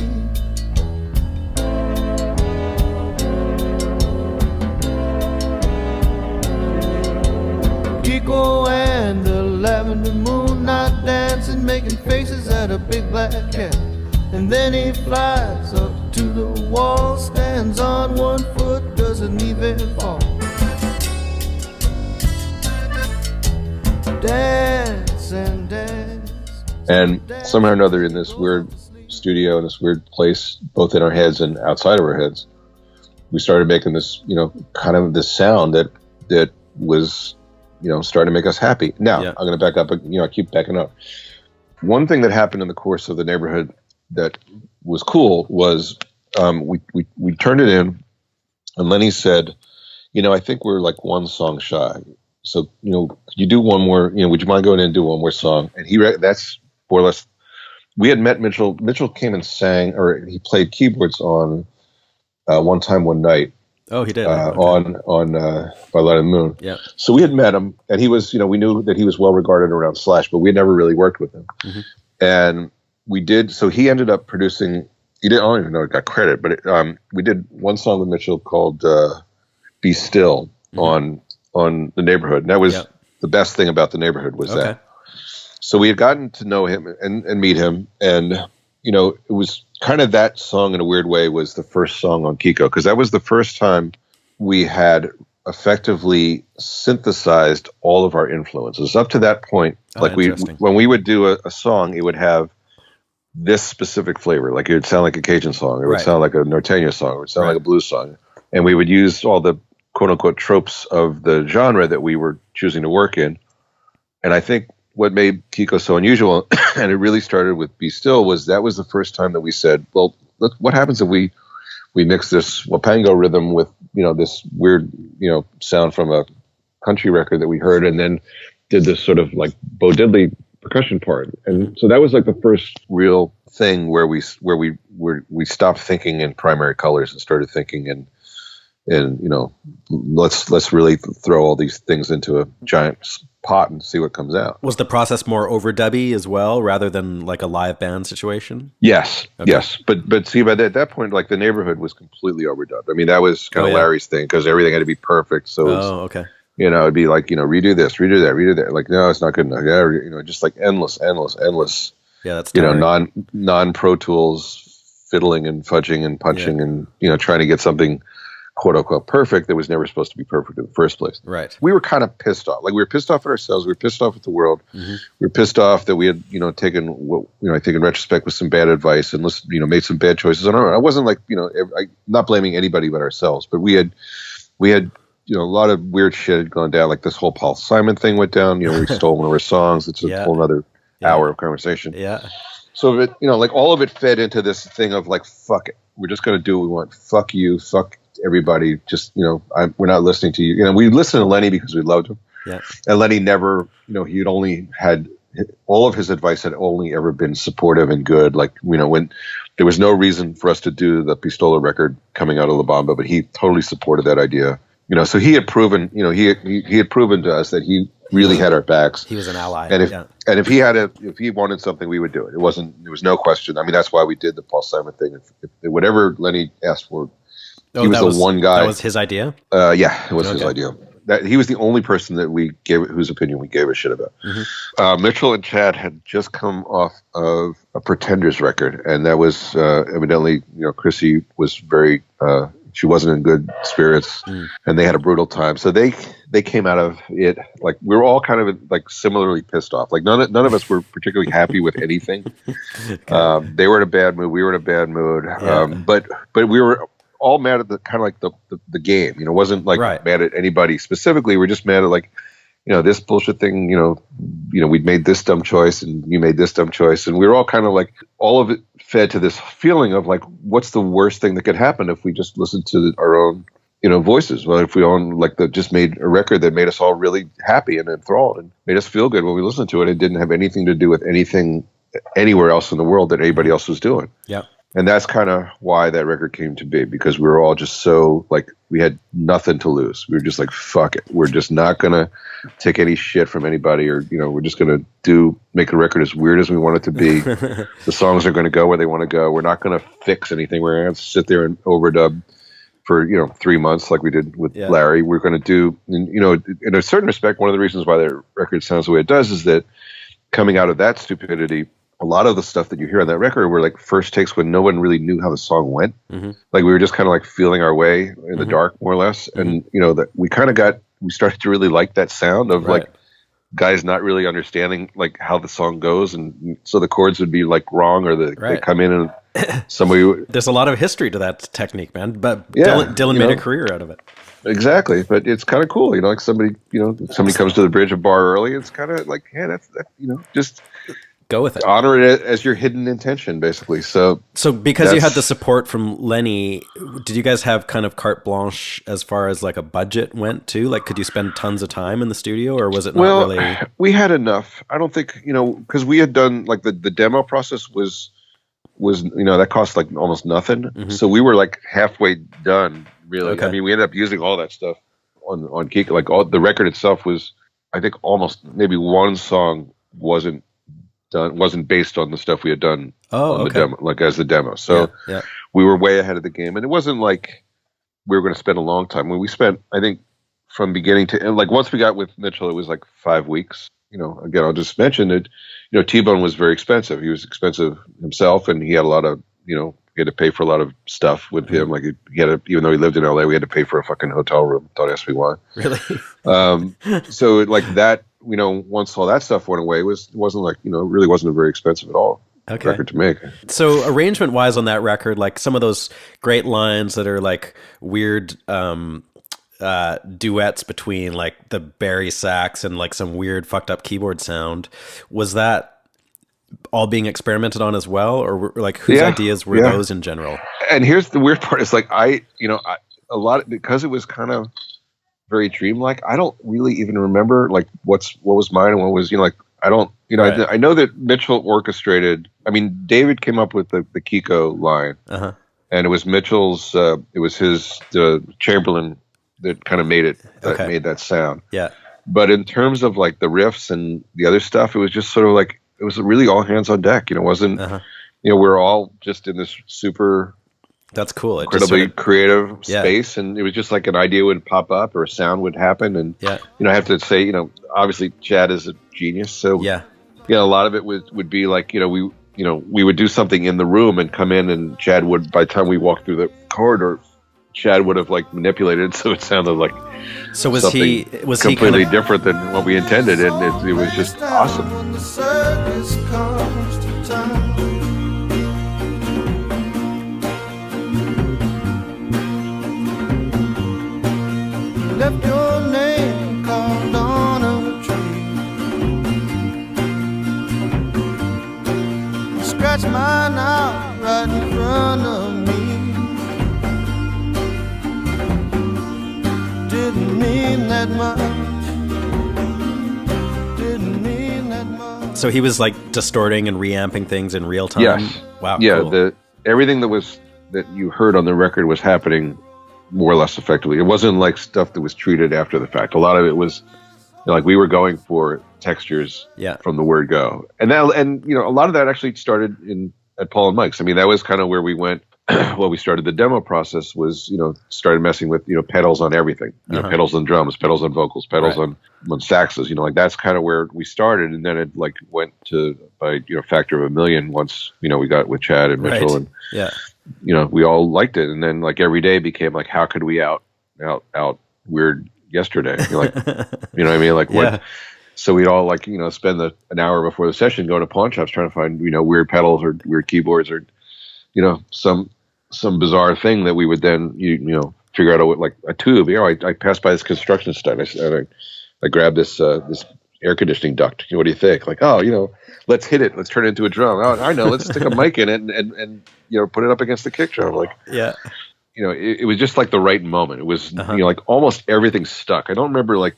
Kiko and the lavender moon not dancing, making faces at a big black cat. And then he flies up to the wall, stands on one foot, doesn't even fall. Dance and dance. And somehow or another, in this weird studio, in this weird place, both in our heads and outside of our heads, we started making this, kind of this sound that was, starting to make us happy. Now, I'm going to back up, I keep backing up. One thing that happened in the course of the Neighborhood that was cool was we turned it in, and Lenny said, I think we're like one song shy. So, could you do one more, would you mind going in and do one more song? And that's more or less, we had met Mitchell. Mitchell came and sang, or he played keyboards on One Time, One Night. Oh, he did. On By Light of the Moon. Yeah. So we had met him, and he was, we knew that he was well regarded around Slash, but we had never really worked with him. And we did. So he ended up producing. I don't even know if it got credit, but we did one song with Mitchell called "Be Still" on the Neighborhood, and that was the best thing about the Neighborhood was that. So we had gotten to know him and meet him, and it was kind of that song in a weird way was the first song on Kiko, because that was the first time we had effectively synthesized all of our influences. Up to that point, when we would do a song, it would have this specific flavor. Like it would sound like a Cajun song, it would sound like a norteño song, it would sound like a blues song, and we would use all the quote unquote tropes of the genre that we were choosing to work in. And I think what made Kiko so unusual, and it really started with Be Still, was that was the first time that we said, well, what happens if we mix this Wapango rhythm with, this weird, sound from a country record that we heard, and then did this sort of like Bo Diddley percussion part. And so that was like the first real thing where we stopped thinking in primary colors and started thinking in let's really throw all these things into a giant pot and see what comes out. Was the process more overdubby as well, rather than like a live band situation? Yes, yes. But see, by that point, like the Neighborhood was completely overdubbed. I mean, that was kind of Larry's thing, because everything had to be perfect. So it'd be like, redo this, redo that, redo that. Like, no, it's not good enough. Yeah, just like endless. Yeah, that's tiring. non Pro Tools fiddling and fudging and punching and trying to get something quote unquote perfect that was never supposed to be perfect in the first place. Right. We were kind of pissed off. Like, we were pissed off at ourselves. We were pissed off at the world. Mm-hmm. We were pissed off that we had, taken what, I think in retrospect was some bad advice and made some bad choices. I wasn't like, I'm not blaming anybody but ourselves, but we had, a lot of weird shit had gone down. Like this whole Paul Simon thing went down. We stole one of our songs. It's a whole other hour of conversation. Yeah. So it, like all of it fed into this thing of like, fuck it. We're just going to do what we want. Fuck you. Fuck everybody. Just, we're not listening to you. We listened to Lenny because we loved him. Yeah. And Lenny never, he'd only had, all of his advice had only ever been supportive and good. Like, when there was no reason for us to do the Pistola record coming out of La Bamba, but he totally supported that idea. So he had proven, he had proven to us that he really had our backs. He was an ally. And if he wanted something, we would do it. There was no question. I mean, that's why we did the Paul Simon thing. If whatever Lenny asked for, he was the one guy. That was his idea? Yeah, it was his idea. That he was the only person that we gave, whose opinion we gave a shit about. Mm-hmm. Mitchell and Chad had just come off of a Pretenders record, and that was evidently, Chrissy was very, she wasn't in good spirits, and they had a brutal time. So they came out of it like we were all kind of like similarly pissed off. Like none of us were particularly happy with anything. Okay. They were in a bad mood. We were in a bad mood. Yeah. But we were all mad at the kind of like the game. It wasn't like mad at anybody specifically. We're just mad at like, this bullshit thing. We'd made this dumb choice and you made this dumb choice, and we were all kind of like, all of it fed to this feeling of like, what's the worst thing that could happen if we just listened to our own, voices? Well, if we just made a record that made us all really happy and enthralled and made us feel good when we listened to it, it didn't have anything to do with anything anywhere else in the world that anybody else was doing. Yeah. And that's kind of why that record came to be, because we were all just so like, we had nothing to lose. We were just like, fuck it. We're just not going to take any shit from anybody, or, we're just going to make a record as weird as we want it to be. The songs are going to go where they want to go. We're not going to fix anything. We're going to sit there and overdub for, 3 months like we did with Larry. We're going to do, in a certain respect, one of the reasons why the record sounds the way it does is that coming out of that stupidity, a lot of the stuff that you hear on that record were like first takes when no one really knew how the song went. Mm-hmm. Like we were just kind of like feeling our way in the dark, more or less. And, that we kind of we started to really like that sound of like guys not really understanding like how the song goes. And so the chords would be like wrong, or they come in and somebody. There's a lot of history to that technique, man. But Dylan made a career out of it. Exactly. But it's kind of cool. Like somebody comes to the bridge of bar early. It's kind of like, yeah, that's just go with it. Honor it as your hidden intention, basically. So because you had the support from Lenny, did you guys have kind of carte blanche as far as like a budget went too? Like, could you spend tons of time in the studio, or was it not really? We had enough. I don't think, because we had done like the demo process was that cost like almost nothing. Mm-hmm. So we were like halfway done, really. Okay. I mean, we ended up using all that stuff on Kiko. Like all the record itself was, I think, almost maybe one song wasn't based on the stuff we had done on the demo, like as the demo. So we were way ahead of the game, and it wasn't like we were going to spend a long time. When we spent, I think, from beginning to end, like once we got with Mitchell, it was like 5 weeks. again, I'll just mention that, T-Bone was very expensive. He was expensive himself, and he had a lot of, he had to pay for a lot of stuff with him. Like he had to, even though he lived in LA, we had to pay for a fucking hotel room. Don't ask me why. Really? So like that, once all that stuff went away, it wasn't like, really wasn't very expensive at all. Okay. Record to make. So arrangement wise on that record, like some of those great lines that are like weird, duets between like the Barry sax and like some weird fucked up keyboard sound, was that all being experimented on as well, or like whose ideas were those in general? And here's the weird part: is like a lot because it was kind of very dreamlike. I don't really even remember like what was mine and what was I don't right. I know that Mitchell orchestrated. I mean, David came up with the Kiko line, and it was Mitchell's. It was his Chamberlain that kind of made it made that sound. Yeah. But in terms of like the riffs and the other stuff, it was just sort of like. It was really all hands on deck. It wasn't, we're all just in this super, that's cool, incredibly creative space. And it was just like an idea would pop up or a sound would happen. And, I have to say, obviously Chad is a genius. So, a lot of it would be like, we would do something in the room and come in and Chad would, by the time we walked through the corridor, Chad would have like manipulated, so it sounded like was he completely different than what we intended, and it was just awesome. When the circus comes to town, left your name carved on a tree, scratch mine out right in front of me. Didn't mean that much. So he was like distorting and reamping things in real time. Yes. Wow. Yeah. Cool. Everything that you heard on the record was happening more or less effectively. It wasn't like stuff that was treated after the fact. A lot of it was like we were going for textures from the word go, and a lot of that actually started at Paul and Mike's. I mean, that was kind of where we went. Well, we started the demo process was, started messing with, pedals on everything, pedals on drums, pedals on vocals, pedals on saxes, like that's kind of where we started. And then it like went to by, factor of 1,000,000 once, we got with Chad and Mitchell and, we all liked it. And then like every day became like, how could we out weird yesterday? Like, you know what I mean? Like what? So we'd all like, spend an hour before the session going to pawn shops trying to find, weird pedals or weird keyboards or, some bizarre thing that we would then figure out like a tube. I passed by this construction site. I grabbed this air conditioning duct. What do you think? Like, let's hit it. Let's turn it into a drum. Oh, I know. Let's stick a mic in it and put it up against the kick drum. Like, it was just like the right moment. It was like almost everything stuck. I don't remember like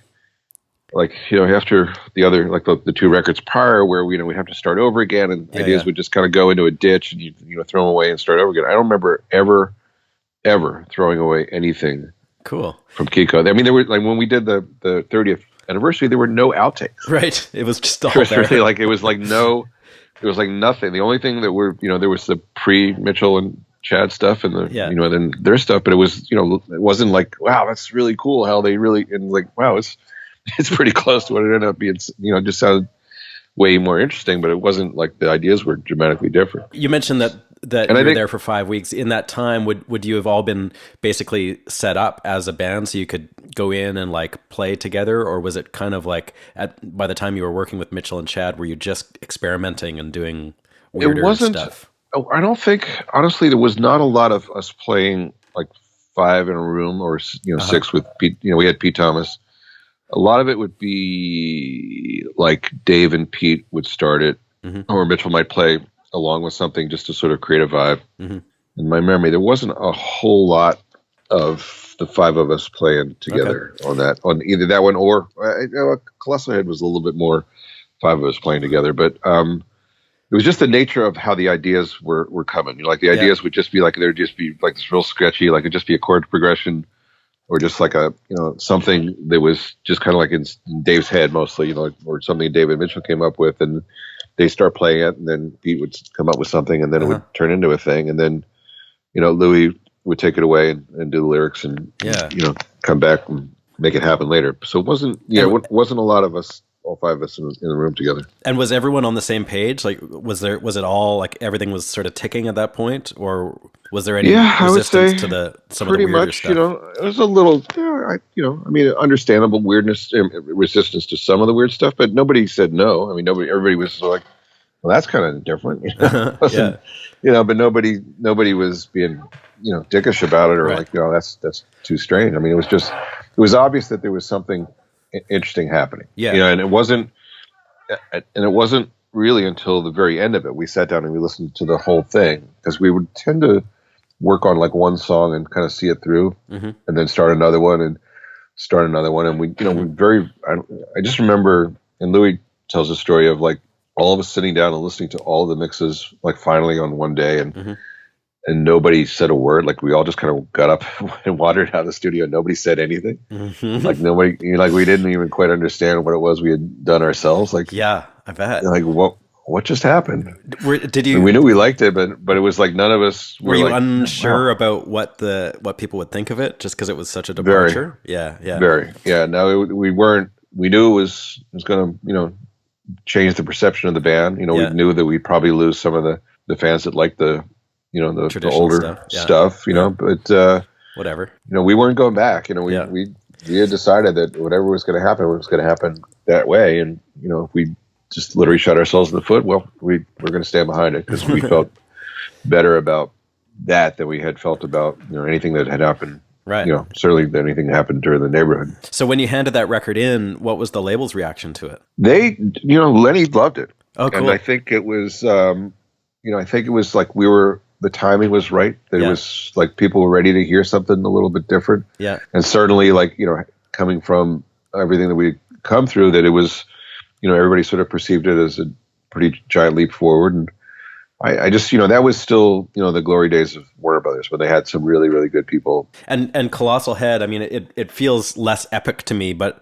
after the other like the two records prior where we'd have to start over again and ideas would just kind of go into a ditch and you throw them away and start over again. I don't remember ever throwing away anything cool from Kiko. I mean, there were like when we did the 30th anniversary, there were no outtakes. Right, it was just all there. Really, like it was like nothing. The only thing that were there was the pre-Mitchell and Chad stuff and the then their stuff, but it was it wasn't like wow that's really cool how they really and like wow it's pretty close to what it ended up being. It just sounded way more interesting, but it wasn't like the ideas were dramatically different. You mentioned that you were there for 5 weeks. In that time, would you have all been basically set up as a band so you could go in and like play together, or was it kind of like by the time you were working with Mitchell and Chad, were you just experimenting and doing weirder stuff? I don't think honestly there was not a lot of us playing like 5 in a room or 6 with Pete. We had Pete Thomas. A lot of it would be like Dave and Pete would start it, or Mitchell might play along with something just to sort of create a vibe. In my memory, there wasn't a whole lot of the 5 of us playing together on either that one or Colossal Head was a little bit more 5 of us playing together, but it was just the nature of how the ideas were coming. Like the ideas would just be like there'd just be like this real sketchy, like it'd just be a chord progression. Or just like a something that was just kind of like in Dave's head mostly, or something David Mitchell came up with, and they start playing it, and then Pete would come up with something, and then it would turn into a thing, and then Louis would take it away and do the lyrics, and come back and make it happen later. So it wasn't it wasn't a lot of us all five of us in the room together. And was everyone on the same page? Like, was it all like everything was sort of ticking at that point, or was there any resistance to some of the weirder stuff? It was a little, understandable weirdness, resistance to some of the weird stuff, but nobody said no. I mean, everybody was like, well, that's kind of different, but nobody was being, dickish about it or right. That's too strange. I mean, it was obvious that there was something interesting happening. Yeah. And it wasn't really until the very end of it, we sat down and we listened to the whole thing, because we would tend to work on like one song and kind of see it through, and then start another one. And we, I just remember, and Louis tells a story of like all of us sitting down and listening to all of the mixes, like finally on one day, and nobody said a word. Like we all just kind of got up and wandered out of the studio. Nobody said anything. Like nobody, we didn't even quite understand what it was we had done ourselves. Like, yeah, I bet. Like what just happened? Did you? We knew we liked it, but it was like none of us were you like, unsure about what people would think of it, just because it was such a departure? Very. No, we weren't. We knew it was going to change the perception of the band. We knew that we'd probably lose some of the fans that liked the older stuff. But whatever. We weren't going back. We had decided that whatever was going to happen that way, and if we just literally shot ourselves in the foot, well, we're going to stand behind it, because we felt better about that than we had felt about anything that had happened. Right. Certainly anything that happened during the neighborhood. So when you handed that record in, what was the label's reaction to it? They, Lenny loved it. Oh, cool. And I think it was, like the timing was right. That it was like people were ready to hear something a little bit different. Yeah. And certainly coming from everything that we'd come through, that it was, everybody sort of perceived it as a pretty giant leap forward. And I just, that was still, the glory days of Warner Brothers, when they had some really, really good people. And Colossal Head, I mean, it feels less epic to me, but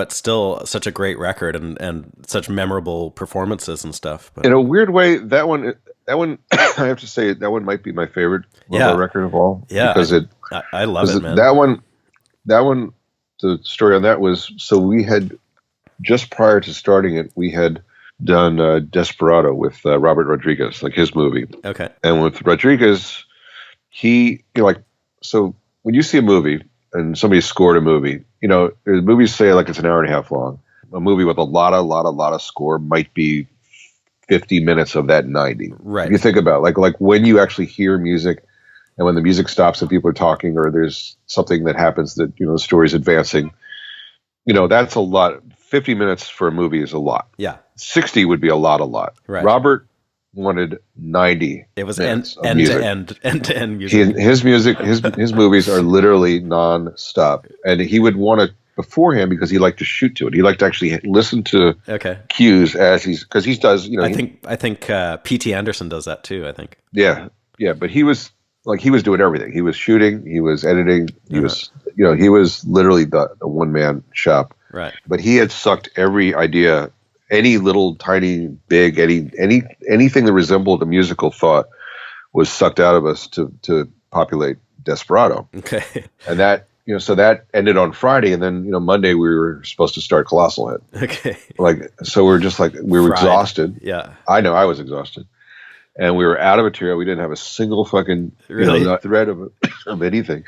still such a great record, and such memorable performances and stuff. But in a weird way, that one, I have to say, that one might be my favorite record of all. Yeah, because I love it, man. That one, the story on that was, so we had, just prior to starting it, we had done Desperado with Robert Rodriguez, like his movie. Okay. And with Rodriguez, he, so when you see a movie and somebody scored a movie, movies say like it's an hour and a half long. A movie with a lot of score might be 50 minutes of that 90. Right. If you think about it, like when you actually hear music, and when the music stops and people are talking, or there's something that happens that, the story's advancing, that's a lot. 50 minutes for a movie is a lot. Yeah. 60 would be a lot. Right. Robert wanted 90. It was end to end music. His movies are literally non-stop. And he would want to beforehand, because he liked to shoot to it. He liked to actually listen to cues as because he does, I think P.T. Anderson does that too, I think. Yeah. But he was doing everything. He was shooting, he was editing, he was literally the one-man shop. Right. But he had sucked every idea, any little tiny big, anything that resembled a musical thought was sucked out of us to populate Desperado. Okay. And that, so that ended on Friday, and then, Monday we were supposed to start Colossal Head. Okay. So we're just we were exhausted. Yeah. I know I was exhausted. And we were out of material. We didn't have a single fucking thread of anything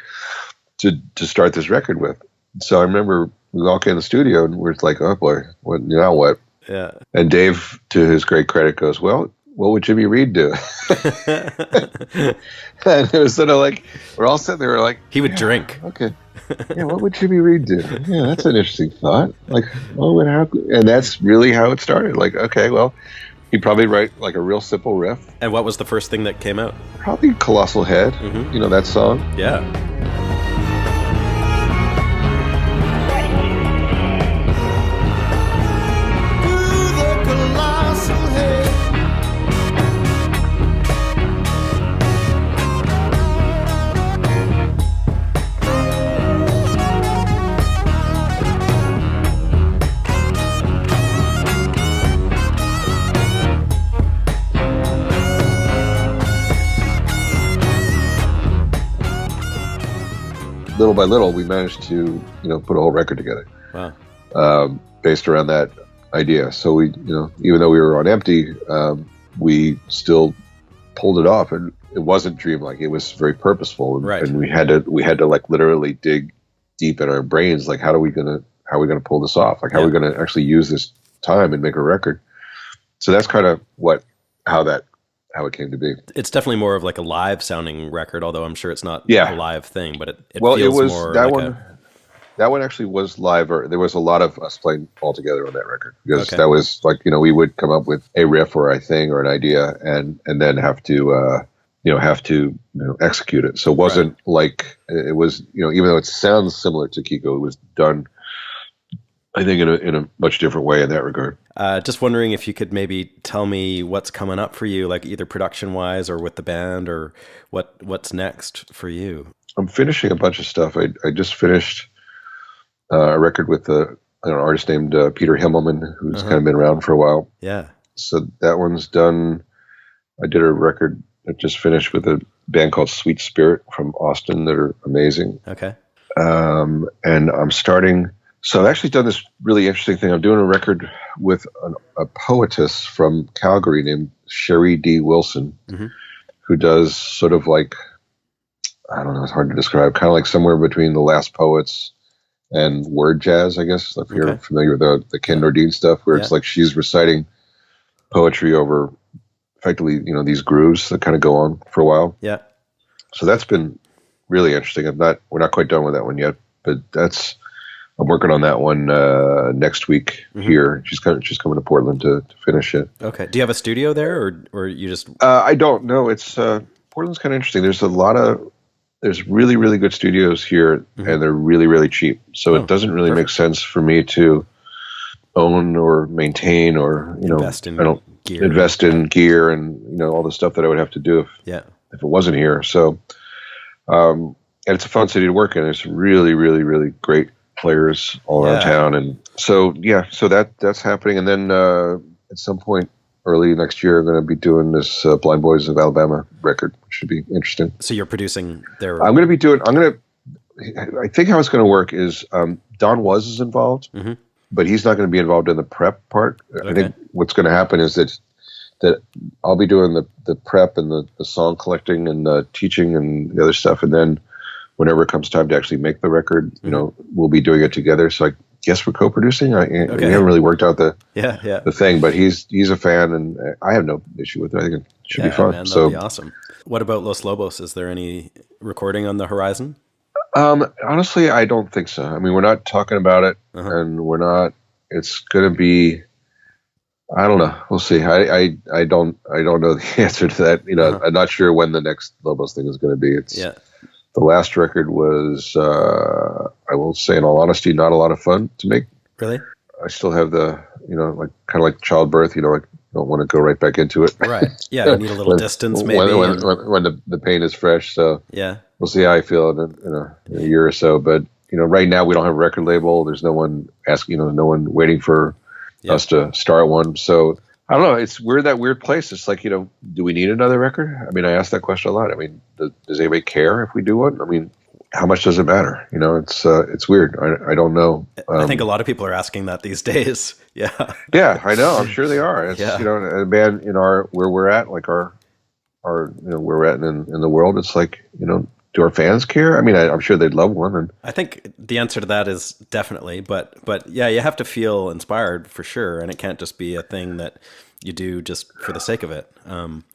to start this record with. So I remember we walk in the studio and we're like, oh boy, what? Yeah. And Dave, to his great credit, goes, well, what would Jimmy Reed do? And it was sort of like, we're all sitting there, we're like, he would drink. Okay. Yeah, what would Jimmy Reed do? Yeah, that's an interesting thought. Like, and that's really how it started. Like, okay, well, he'd probably write like a real simple riff. And what was the first thing that came out? Probably Colossal Head. Mm-hmm. That song. Yeah. Little by little, we managed to, put a whole record together. Wow. Based around that idea. So we, even though we were on empty, we still pulled it off, and it wasn't dreamlike. It was very purposeful, and, Right. and we had to like literally dig deep in our brains, like how are we gonna pull this off? Like how are we gonna actually use this time and make a record? So that's kind of how it came to be. It's definitely more of like a live sounding record, although I'm sure it's not Yeah. a live thing, but it Well, feels it was more that like one. That one actually was live. There was a lot of us playing all together on that record, because Okay. that was like, we would come up with a riff or a thing or an idea, and then have to execute it. So it wasn't like it was, even though it sounds similar to Kiko, it was done, I think, in a much different way in that regard. Just wondering if you could maybe tell me what's coming up for you, like either production wise or with the band, or what's next for you. I'm finishing a bunch of stuff. I just finished a record with an artist named Peter Himmelman, who's kind of been around for a while. Yeah. So that one's done. I did a record that just finished with a band called Sweet Spirit from Austin that are amazing. Okay. And I'm starting. So I've actually done this really interesting thing. I'm doing a record with a poetess from Calgary named Sherry D. Wilson, who does sort of like, I don't know, it's hard to describe, kind of like somewhere between the Last Poets and word jazz, I guess, if you're familiar with the Ken Nordine stuff, where it's like she's reciting poetry over effectively, these grooves that kind of go on for a while. Yeah. So that's been really interesting. We're not quite done with that one yet, but I'm working on that one next week here. She's coming to Portland to finish it. Okay. Do you have a studio there, or you just? I don't know. It's Portland's kind of interesting. There's really, really good studios here, and they're really, really cheap. So it doesn't really make sense for me to own or maintain or invest in gear and all the stuff that I would have to do if it wasn't here. So and it's a fun city to work in. There's really, really, really great players all around town, and so that's happening. And then at some point early next year, I'm going to be doing this Blind Boys of Alabama record, which should be interesting. So you're producing their. I think how it's going to work is Don is involved, but he's not going to be involved in the prep part. Okay. I think what's going to happen is that I'll be doing the prep and the song collecting and the teaching and the other stuff, and then whenever it comes time to actually make the record, we'll be doing it together. So I guess we're co-producing. We haven't really worked out the thing, but he's a fan, and I have no issue with it. I think it should be fun. Man, that'd be awesome. What about Los Lobos? Is there any recording on the horizon? Honestly, I don't think so. I mean, we're not talking about it, and we're not. It's going to be. I don't know. We'll see. I don't know the answer to that. I'm not sure when the next Lobos thing is going to be. The last record was, I will say in all honesty, not a lot of fun to make. Really? I still have the, kind of like childbirth, I don't want to go right back into it. Right. Yeah, you need a little distance maybe. When the pain is fresh. So we'll see how I feel in a year or so. But, right now we don't have a record label. There's no one asking, no one waiting for us to start one. So I don't know. We're in that weird place. It's like, do we need another record? I mean, I ask that question a lot. I mean, does anybody care if we do one? I mean, how much does it matter? It's weird. I don't know. I think a lot of people are asking that these days. Yeah. Yeah, I know. I'm sure they are. It's, a band where we're at, like our where we're at in the world. It's like, do our fans care? I mean, I'm sure they'd love one. And I think the answer to that is definitely, but yeah, you have to feel inspired for sure, and it can't just be a thing that you do just for the sake of it.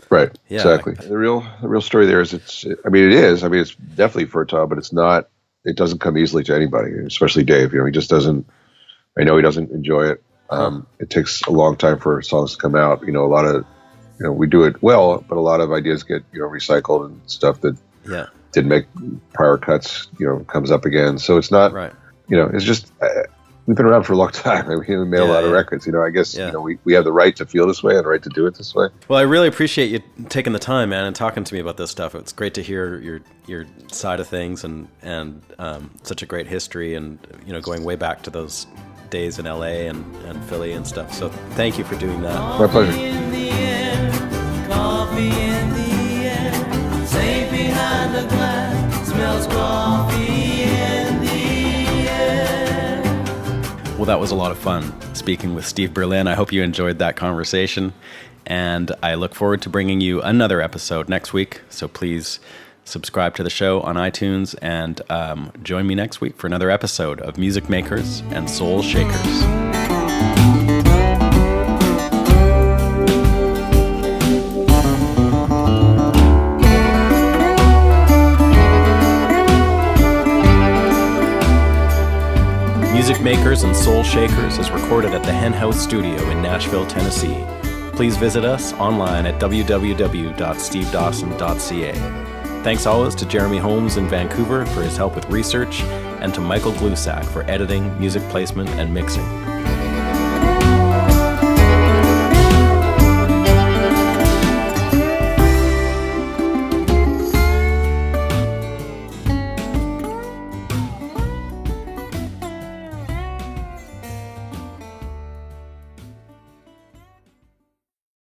Right. Yeah, exactly. The real story there is it is. I mean, it's definitely fertile, but it's not. It doesn't come easily to anybody, especially Dave. He just doesn't. I know he doesn't enjoy it. It takes a long time for songs to come out. A lot of, we do it well, but a lot of ideas get recycled and stuff that didn't make prior cuts, comes up again. So it's not, right. It's just, we've been around for a long time. I mean, we made a lot of records, I guess, we have the right to feel this way and the right to do it this way. Well, I really appreciate you taking the time, man, and talking to me about this stuff. It's great to hear your side of things and such a great history and, going way back to those days in LA and Philly and stuff. So thank you for doing that. My pleasure. Coffee in the air, safe behind the glass, smells coffee in the air. Well, that was a lot of fun speaking with Steve Berlin. I hope you enjoyed that conversation. And I look forward to bringing you another episode next week. So please subscribe to the show on iTunes and join me next week for another episode of Music Makers and Soul Shakers. Music Makers and Soul Shakers is recorded at the Hen House Studio in Nashville, Tennessee. Please visit us online at www.stevedawson.ca. Thanks always to Jeremy Holmes in Vancouver for his help with research, and to Michael Glusack for editing, music placement, and mixing.